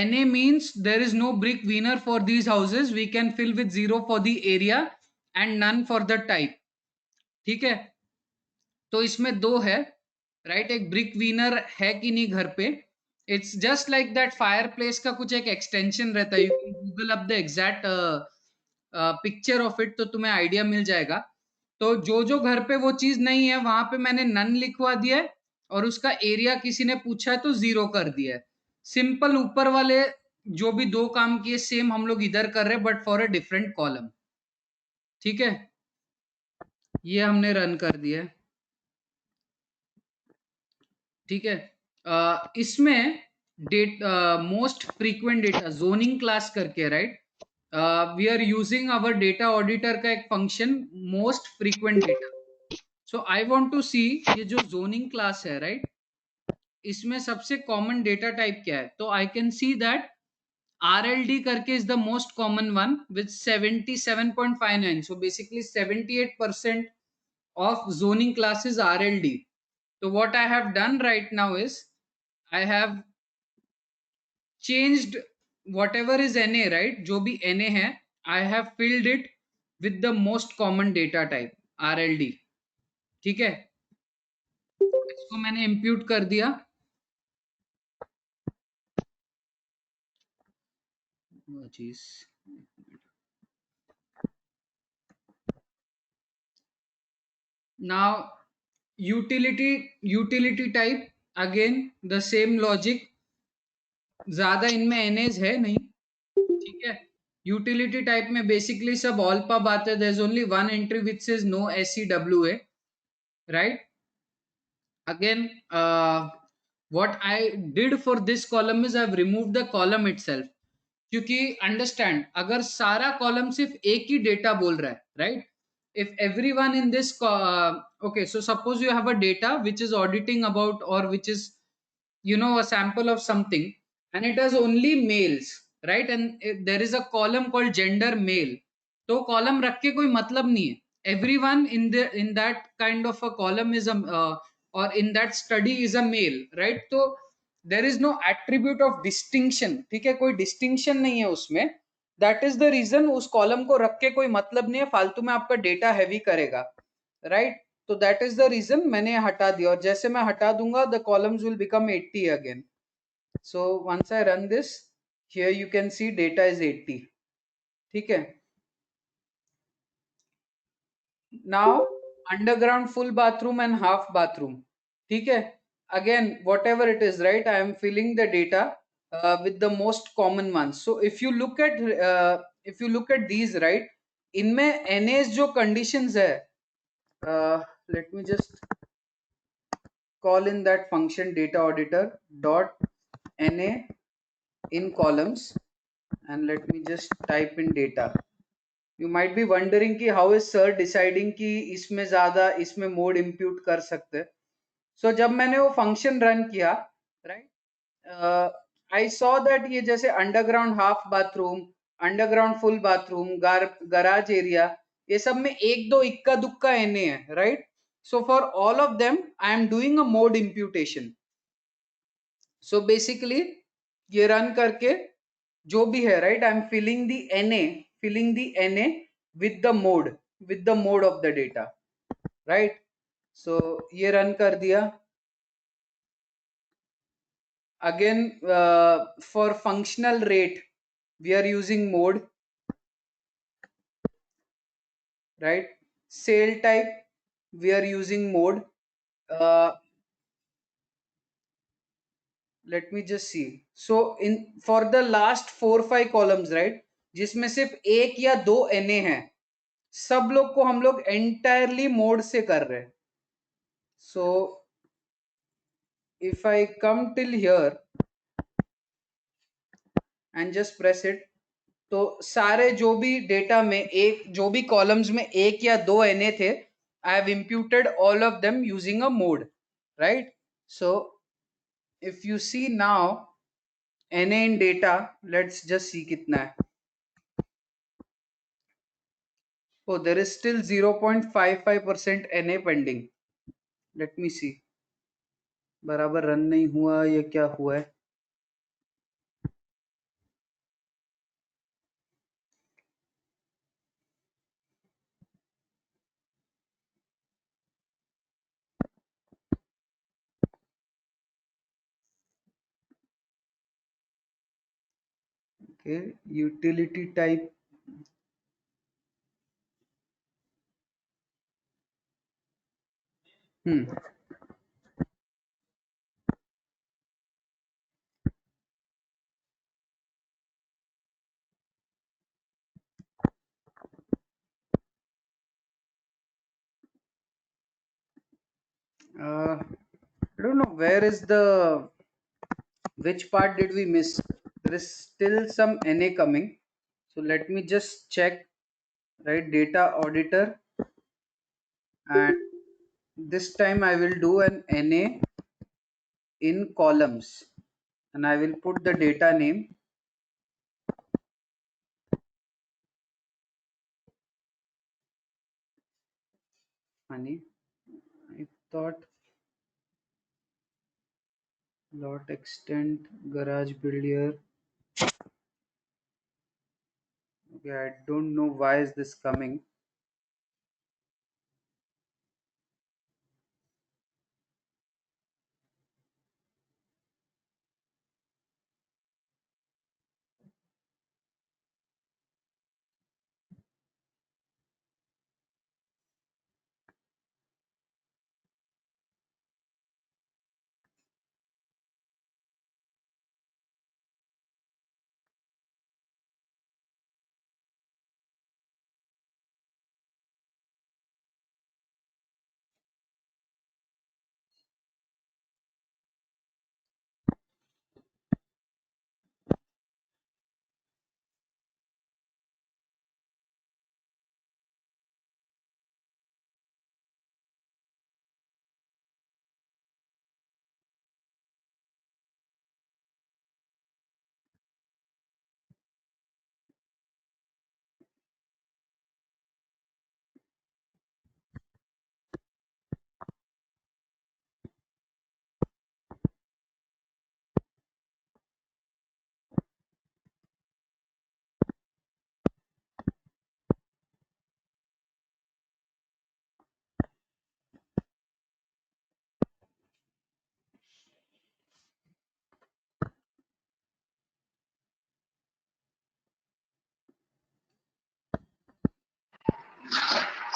NA means there is no brick wiener for these houses. We can fill with 0 for the area and none for the type. ठीक है. तो इसमें दो है, right? एक brick Wiener है कि नहीं घर पे. It's just like that fire place का कुछ एक एक्सटेंशन रहता है. You can Google up the exact picture of it, तो तुम्हें आइडिया मिल जाएगा. तो जो जो घर पे वो चीज नहीं है वहां पे मैंने नन लिखवा दिया है, और उसका एरिया किसी ने पूछा है तो 0 कर दिया है. सिंपल. ऊपर वाले जो भी दो काम किए सेम हम लोग इधर कर रहे हैं, but for a different column. ठीक है. ये हमने रन कर दिया है. ठीक है. इसमें most frequent data zoning class करके, right? We are using our data auditor का एक function most frequent data. So I want to see ये जो जोनिंग क्लास है, राइट, इसमें सबसे कॉमन डेटा टाइप क्या है. तो आई कैन सी दैट RLD करके is the most common one with 77.59. So basically 78% of zoning class is RLD. So what I have done right now is I have changed whatever is NA, right? जो भी NA है, I have filled it with the most common data type RLD. ठीक है. इसको मैंने impute कर दिया. चीज now utility type, again the same logic. ज्यादा इनमें एनएज है नहीं. ठीक है. यूटिलिटी टाइप में बेसिकली सब ऑल पब आते हैं. There is only one entry which is no SCWA, राइट? Again what I did for this column is I've removed the column itself. क्योंकि अंडरस्टैंड, अगर सारा कॉलम सिर्फ एक ही डेटा बोल रहा है, right? if everyone in this okay, so suppose you have a data which is auditing about, or which is, you know, a sample of something, and it has only males, right? And there is a column called gender male. तो column रख के कोई मतलब नहीं है. everyone in that kind of a column is a or in that study is a male, right? तो there is no attribute of distinction. ठीक है, कोई distinction नहीं है उसमें. दैट इज द रीजन उस कॉलम को रख के कोई मतलब नहीं है, फालतू में आपका डेटा हैवी करेगा, राइट? तो दैट इज द रीजन मैंने हटा दिया. और जैसे मैं हटा दूंगा the columns will become 80 again. So once I run this, here you can see data is 80. ठीक है. Now underground full bathroom and half bathroom. ठीक है. Again whatever it is, right, I am filling the data with the most common ones. So if you look at these, right, इनमें NAs जो conditions है, let me just call in that function data auditor dot NA in columns. and let me just type in data. You might be wondering कि how is sir deciding कि इसमें ज़्यादा इसमें mode impute कर सकते हैं. So जब मैंने वो फंक्शन रन किया, राइट, आई सॉ दैट ये जैसे underground half bathroom, underground full bathroom, garage area, ये सब में एक दो इक्का दुक्का एनए है, right. So for all of them I am doing a mode imputation. So basically ये रन करके जो भी है, right, I am filling the NA with the mode of the data, right. So ये रन कर दिया. Again, for functional rate we are using mode, right. Cell type we are using mode. Let me just see. So in for the last 4-5 columns, right, जिसमें सिर्फ एक या दो NA हैं, सब लोग को हम लोग एंटायरली मोड से कर रहे हैं. So if I come till here and just press it, तो सारे जो भी डेटा में एक जो भी कॉलम्स में एक या दो एनए थे, I have imputed all of them using a mode, right. So if you see now na in data, let's just see कितना है. Oh, there is still 0.55% na pending. Let me see. बराबर run नहीं हुआ, ये क्या हुआ है. Okay, utility type. I don't know where is the, which part did we miss. There is still some na coming, so let me just check, right, data auditor, and this time I will do an na in columns, and I will put the data name. Honey, I thought lot extent garage build here. Okay, I don't know why is this coming.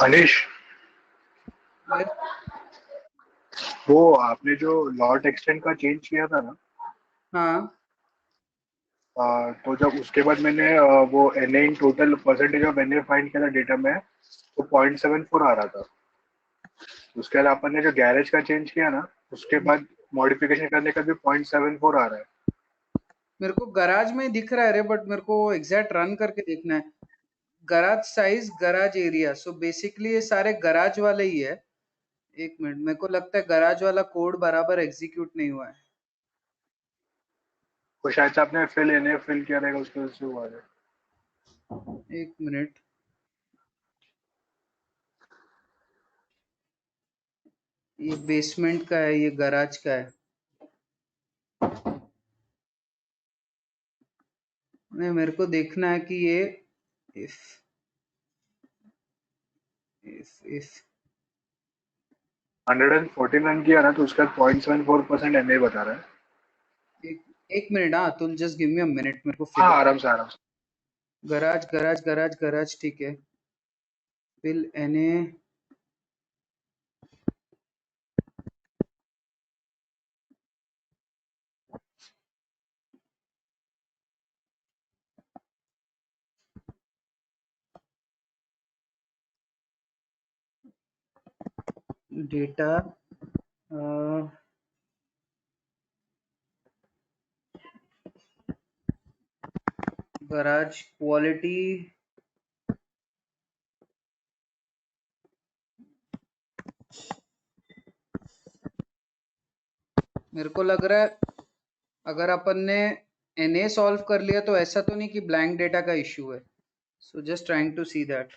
Anish, Yes. वो आपने जो lot extend का change किया था ना, हाँ. तो जब उसके बाद मैंने वो NA in total percentage of NA find किया था डेटा में, तो 0.74 आ रहा था. उसके बाद अपन ने जो गैरेज का चेंज किया ना, उसके बाद मॉडिफिकेशन करने का भी 0.74 आ रहा है. मेरे को गराज में दिख रहा है रे, बट मेरे को एग्जैक्ट रन करके देखना है। गराज साइज, गराज एरिया, सो बेसिकली ये सारे गराज वाले ही है। एक मिनट, मेरे को लगता है गराज वाला कोड बराबर एग्जीक्यूट नहीं हुआ है। तो शायद से आपने फिल किया रहेगा, उसकी वजह से हुआ है। एक मिनट, ये बेसमेंट का है, ये गराज का है। नहीं, मेरे को देखना है कि ये इफ इफ 114 रन किया ना, तो उसका 0.74% एमए बता रहा है। एक मिनट, हाँ, तुम just give me a minute, मेरे को हाँ, फिगर। आराम से आराम से। गराज गराज गराज गराज, ठीक है। Fill NA, data, garage quality, मेरे को लग रहा है अगर अपन ने एनए सॉल्व कर लिया तो ऐसा तो नहीं कि ब्लैंक डेटा का इश्यू है। So just trying to see that.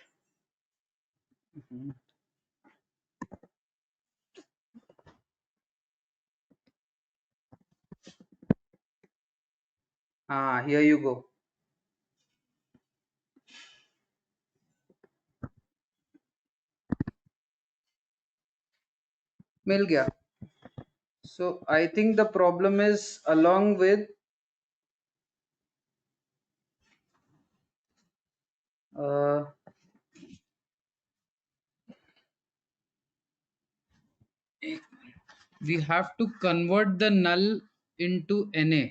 हाँ, हियर यू गो। मिल गया। So I think the problem is along with we have to convert the null into na,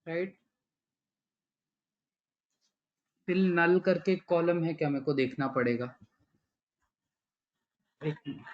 right? Fill null करके एक column है क्या, मेरे को देखना पड़ेगा। एक मिनट।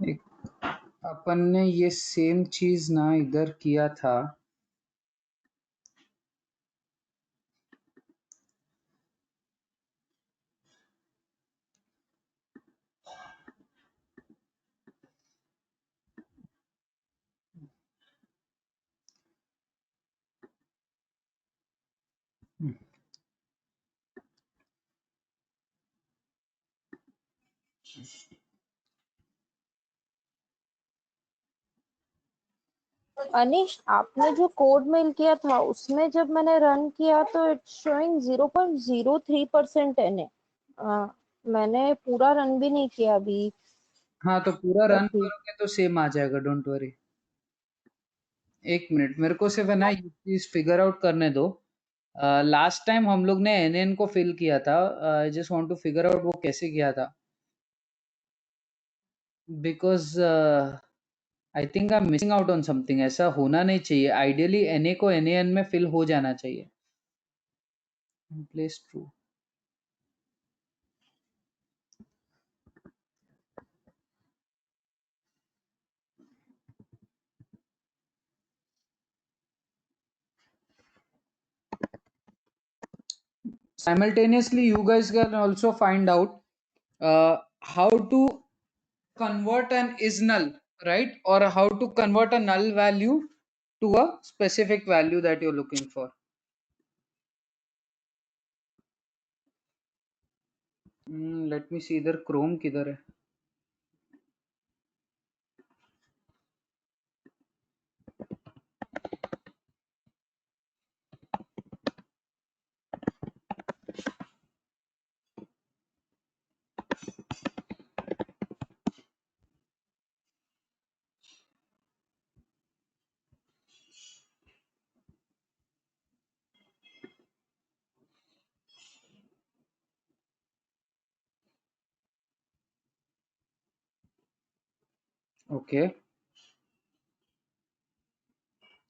एक, अपन ने ये सेम चीज ना इधर किया था। अनिश, आपने जो कोड मेल किया था उसमें जब मैंने रन किया तो इट्स शोइंग 0.03% एनए। मैंने पूरा रन भी नहीं किया अभी। हाँ, तो पूरा रन अभी करोगे तो सेम आ जाएगा, डोंट वरी। एक मिनट, मेरे को सिर्फ है ना ये चीज फिगर आउट करने दो। लास्ट टाइम हम लोग ने एनएन को फिल किया था। I just want to figure out वो कैसे किया था, because I think I am missing out on something. ऐसा होना नहीं चाहिए, आइडियली एनए को एनएन में फिल हो जाना चाहिए। Place true. simultaneously you guys can also find out how to convert an is null, right? Or how to convert a null value to a specific value that you're looking for. Let me see, इधर Chrome किधर है? Okay,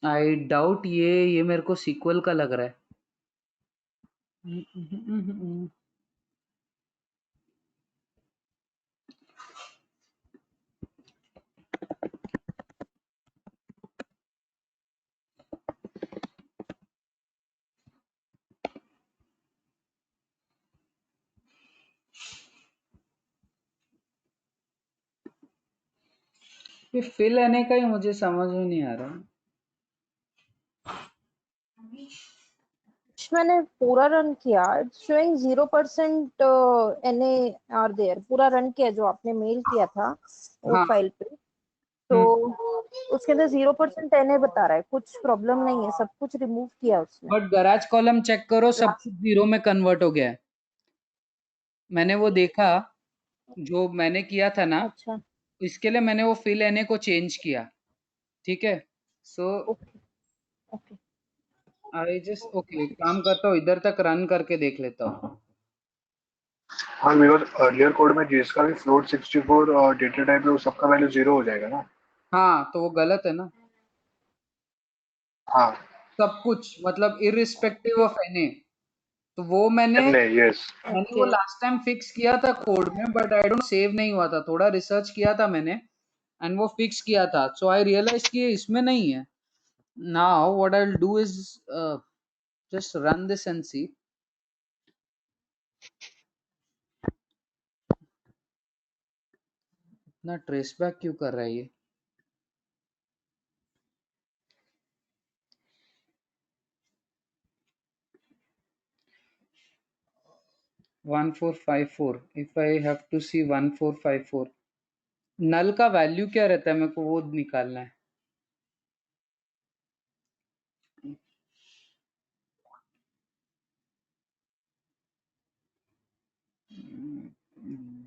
I doubt ये मेरे को sequel का लग रहा है. ये फिल आने का ही मुझे समझ में नहीं आ रहा. मैंने पूरा रन किया, शोइंग 0% एनए आर देयर. पूरा रन किया जो आपने मेल किया था वो हाँ. फाइल पे, तो उसके अंदर 0% एनए बता रहा है. कुछ प्रॉब्लम नहीं है, सब कुछ रिमूव किया उसने. बट गैराज कॉलम चेक करो, सब कुछ 0 में कन्वर्ट हो गया है. मैंने वो देखा जो मैंने किया था ना. अच्छा, इसके लिए मैंने वो फिल एनए को चेंज किया. ठीक है, so okay okay. I just okay काम करता हूँ, इधर तक रन करके देख लेता हूँ. हाँ, बिकॉज अर्लियर कोड में जिसका भी फ्लोट 64 और डेटा टाइप है वो सबका वैल्यू 0 हो जाएगा ना. हाँ, तो वो गलत है ना. हाँ, सब कुछ मतलब इररिस्पेक्टिव ऑफ एनए. तो वो मैंने यस. वो लास्ट टाइम फिक्स किया था कोड में, बट आई डोंट सेव नहीं हुआ था. थोड़ा रिसर्च किया था मैंने एंड वो फिक्स किया था. सो आई रियलाइज कि ये इसमें नहीं है. Now what I will do is just run this and see. इतना ट्रेस बैक क्यों कर रहा है ये? One 1454. If I have to see 1454 null का वैल्यू क्या रहता है, मेरे को वो निकालना है.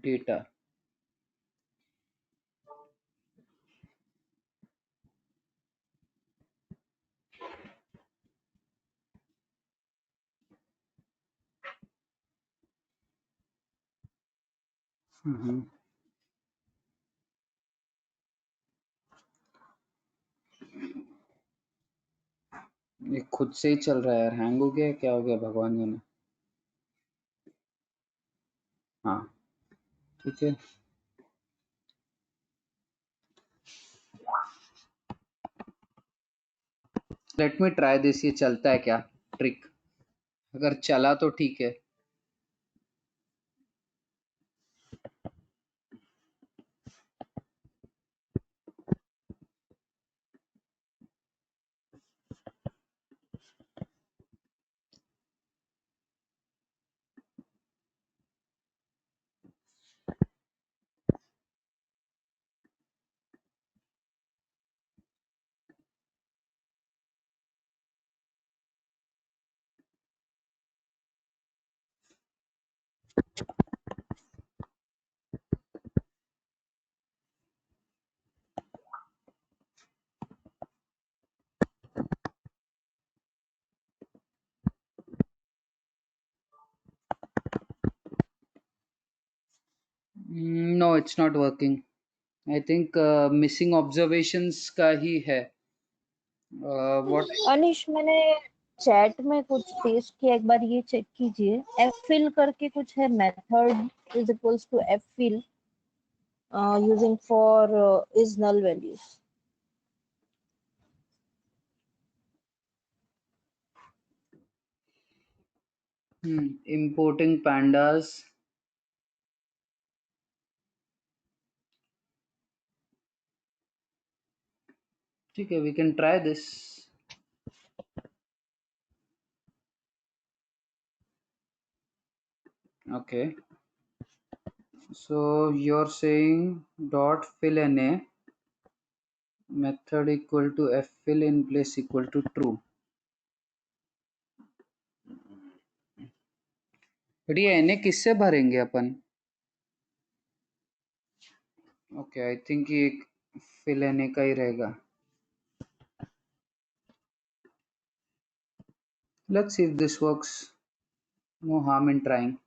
डेटा ये खुद से ही चल रहा है यार. हैंग हो गया, क्या हो गया भगवान जाने. हाँ, ठीक है. Let me try this. ये चलता है क्या ट्रिक? अगर चला तो ठीक है. No, it's not working. I think missing observations का ही है. व्हाट अनिश, मैंने चैट में कुछ पेस्ट किया, एक बार ये चेक कीजिए. एफ फिल करके कुछ है, method is equals to f fill using for is null values. Importing pandas. Okay, we can try this. Okay. So you're saying dot fill na method equal to f fill in place equal to true. But ये na किससे भरेंगे अपन? Okay, I think ये fill na का ही रहेगा. Let's see if this works. No harm in trying.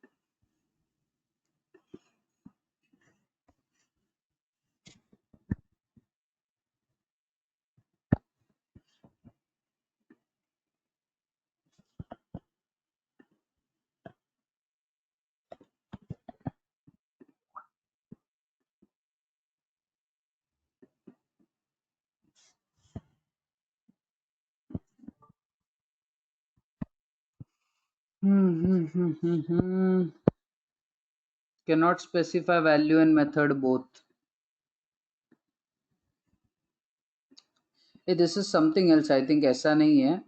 Cannot specify value and method both. Hey, this is something else. I think ऐसा नहीं है.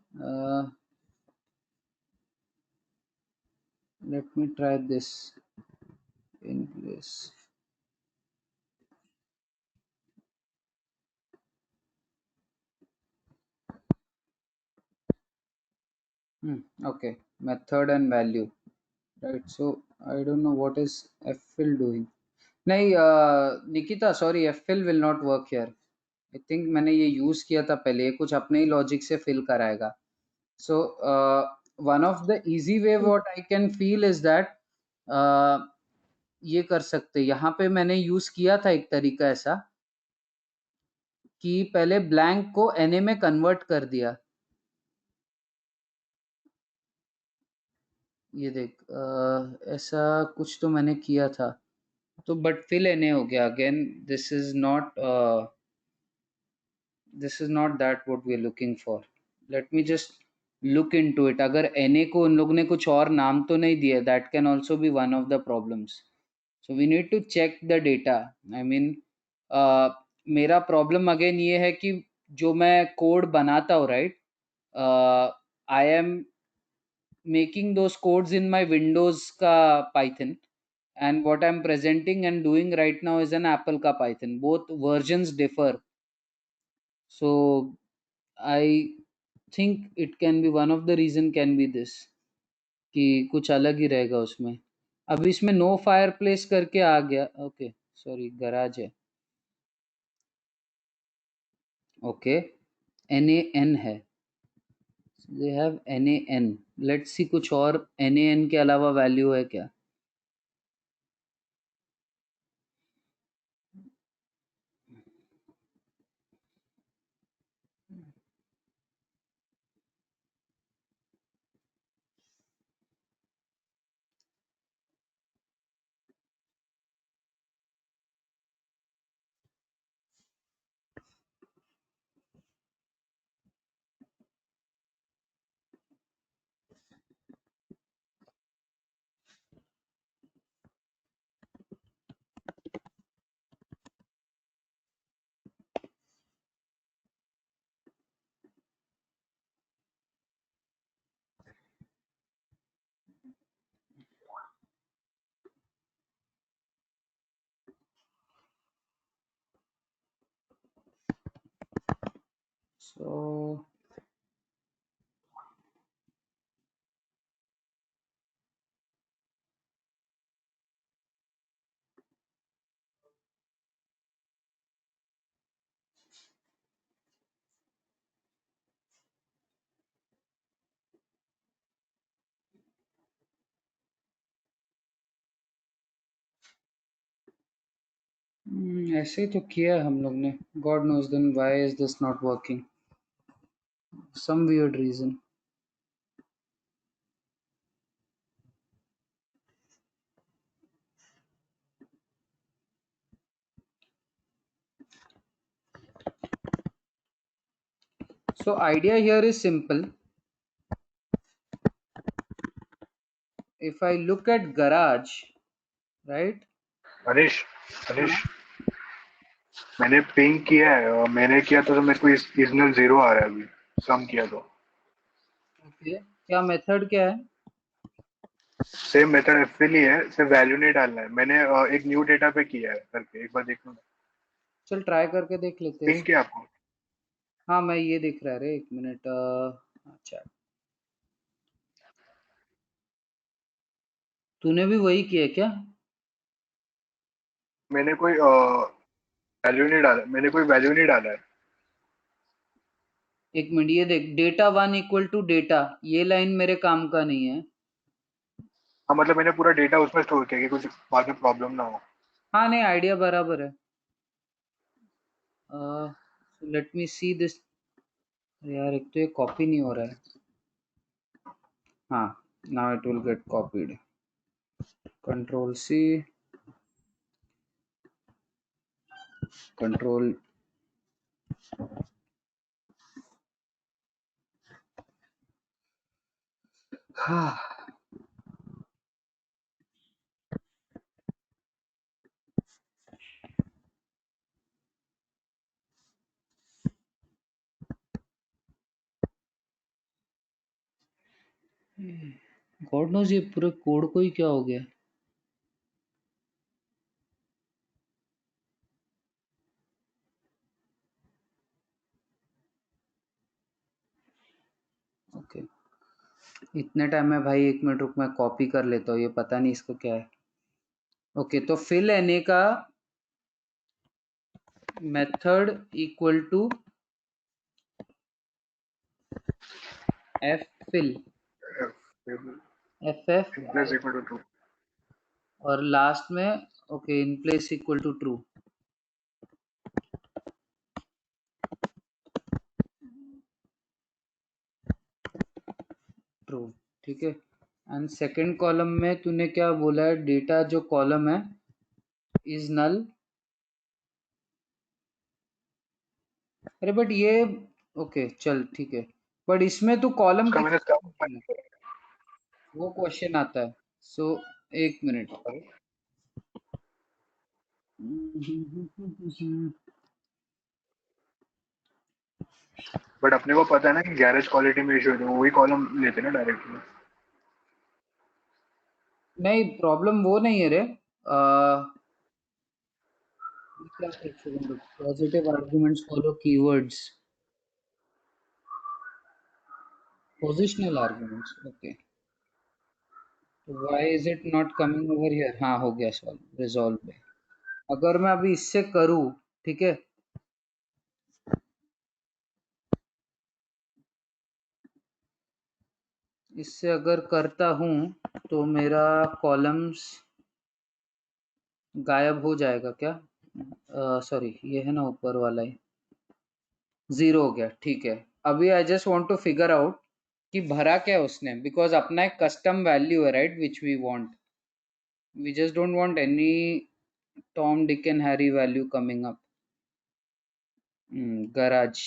Let me try this in place. Okay, method and value. Right. So I don't know what is ffill doing. नहीं, Nikita, sorry, ffill will not work here. I think मैंने ये use किया था पहले. ये कुछ अपने ही logic से fill कराएगा. So one of the easy way what I can feel is that ये कर सकते. यहाँ पे मैंने use किया था एक तरीका ऐसा कि पहले blank को na में convert कर दिया. ये देख, ऐसा कुछ तो मैंने किया था. तो बट fill na हो गया. Again, this is not that what we are looking for. Let me just look into it. अगर na को उन लोग ने कुछ और नाम तो नहीं दिया, that can also be one of the problems. So we need to check the data. I mean, मेरा प्रॉब्लम अगेन ये है कि जो मैं कोड बनाता हूँ, right, I M making those codes in my Windows ka Python, and what I'm presenting and doing right now is an Apple ka Python. Both versions differ. So I think it can be one of the reason can be this कि कुछ अलग ही रहेगा उसमें. अब इसमें no fire place करके आ गया. Okay, sorry, garage है. ओके, NaN है. They have NaN. Let's see कुछ और NaN के अलावा वैल्यू है क्या. So ऐसे ही तो किया हम लोग ने. God knows then why is this not working. Some weird reason. So idea here is simple. if I look at garage, right? अनिश अनिश मैंने पिंग किया है, मैंने किया तो मेरे को इजनल 0 आ रहा है अभी, सम किया तो। ओके, क्या मेथड क्या है? सेम मेथड एफिल ही है, सिर्फ वैल्यू नहीं डालना है। मैंने एक न्यू डेटा पे किया है करके, एक बार देखो ना। चल ट्राई करके देख लेते हैं पिंग इसको। किया आपको? हाँ मैं ये दिख रहा है रे, एक मिनट। अच्छा, तूने भी वही किया क्या? मैंने कोई वैल्यू नहीं डाला, मैंने कोई वैल्यू नहीं डाला है। एक मिनट, ये देख, डेटा 1 इक्वल टू डेटा, ये लाइन मेरे काम का नहीं है। हाँ मतलब मैंने पूरा डेटा उसमें स्टोर किया कि कुछ बाद में प्रॉब्लम ना हो। हाँ नहीं, आइडिया बराबर है। Let me see this. यार एक तो ये कॉपी नहीं हो रहा है। हाँ, now it will get copied. Control C, control हाँ। गॉड नोज ये पूरे कोड को ही क्या हो गया। ओके, इतने टाइम में भाई, 1 मिनट रुक, मैं कॉपी कर लेता हूँ, ये पता नहीं इसको क्या है। ओके, तो फिल एन का method equal to f fill, f f, plus equal to 2। और लास्ट में okay in place equal to true. True, ठीक है। एंड सेकंड कॉलम में तूने क्या बोला है? डेटा जो कॉलम है इज नल। अरे बट ये ओके चल ठीक है, बट इसमें तो कॉलम उसका मैंने कितना, वो क्वेश्चन आता है। सो एक मिनट। बट अपने को पता है ना कि गैरेज क्वालिटी में इशू है, तो वही कॉलम लेते ना डायरेक्टली। नहीं, प्रॉब्लम वो नहीं है रे। क्या, एक second, positive arguments follow keywords, positional arguments, okay. Why is it not coming over here? हाँ हो गया, सॉल्व, रिजॉल्व है। अगर मैं अभी इससे करूँ, ठीक है, इससे अगर करता हूँ तो मेरा कॉलम्स गायब हो जाएगा क्या? सॉरी, ये है ना ऊपर वाला ही, 0 हो गया, ठीक है। अभी I just want to figure out कि भरा क्या उसने, बिकॉज अपना एक कस्टम वैल्यू है, right, which we want. We just don't want any Tom Dick and Harry value coming up. Garage,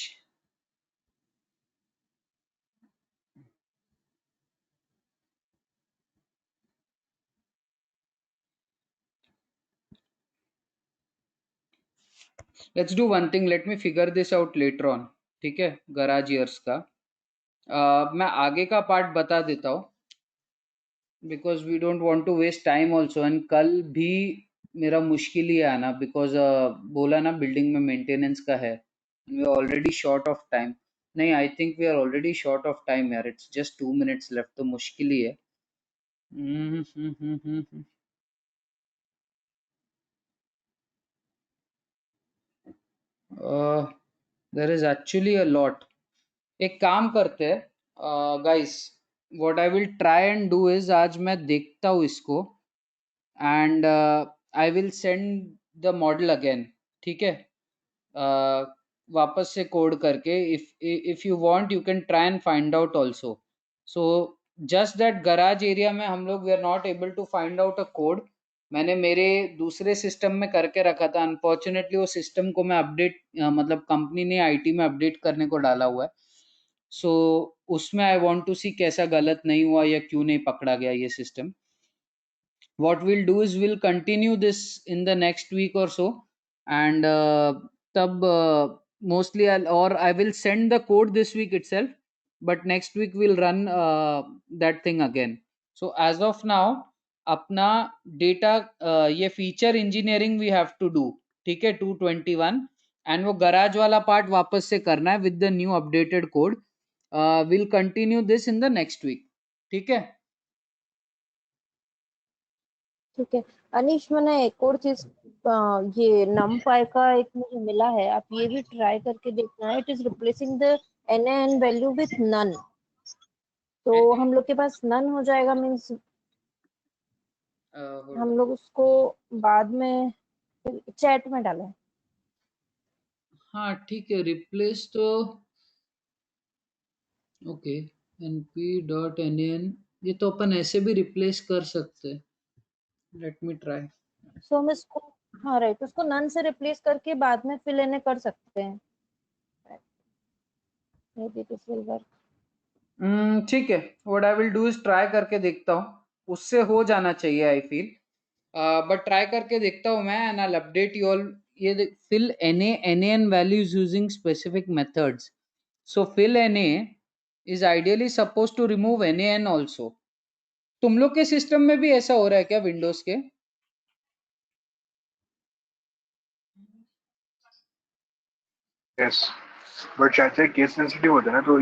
let's do one thing, let me figure this out later on, ठीक है, garage years का। मैं आगे का part बता देता हूँ, because we don't want to waste time also. And कल भी मेरा मुश्किल ही है आना, बिकॉज बोला ना बिल्डिंग में मेंटेनेंस का है, we are already short of time. नहीं, I think we are already short of time यार, इट्स जस्ट 2 मिनट्स लेफ्ट, तो मुश्किल ही है। There is actually a lot. एक काम करते हैं guys, what I will try and do is, आज मैं देखता हूँ इसको, and I will send the model again, ठीक है, वापस से कोड करके। If you want you can try and find out also. So just that garage area में हम लोग we are not able to find out a code. मैंने मेरे दूसरे सिस्टम में करके रखा था, अनफॉर्चुनेटली वो सिस्टम को मैं अपडेट, मतलब कंपनी ने आईटी में अपडेट करने को डाला हुआ है। सो उसमें आई वांट टू सी कैसा गलत नहीं हुआ या क्यों नहीं पकड़ा गया ये system. what we'll do is we'll continue this in the next week or so, and mostly I will send the code this week itself, but next week we'll run that thing again. So as of now अपना data ये feature engineering we have to do, ठीक है, 221, and वो garage वाला part वापस से करना है with the new updated code. Will continue this in the next week, ठीक है. ठीक है अनीश, मैंने एक और चीज, ये numpy का एक मुझे मिला है, आप ये भी ट्राई करके देखना. It is replacing the NaN value with none. तो हम लोग के पास नन हो जाएगा, मीन्स हम लोग उसको बाद में चैट में डालें. हाँ ठीक है, रिप्लेस तो ओके, np.nan ये तो अपन ऐसे भी रिप्लेस कर सकते हैं. Let me try. सो हम इसको, हाँ राइट, उसको नन से रिप्लेस करके बाद में फिल इन कर सकते हैं. मे दिस विल वर्क. ठीक है, what I will do is try करके देखता हूँ, उससे हो जाना चाहिए आई फील, बट ट्राई करके देखता हूँ मैं, and I will update you all. ये fill NaN values using specific methods. So fill Na is ideally supposed to remove NaN also. तुम लोग के सिस्टम में भी ऐसा हो रहा है क्या विंडोज के? यस, बट शायद से केस सेंसिटिव होता है ना, तो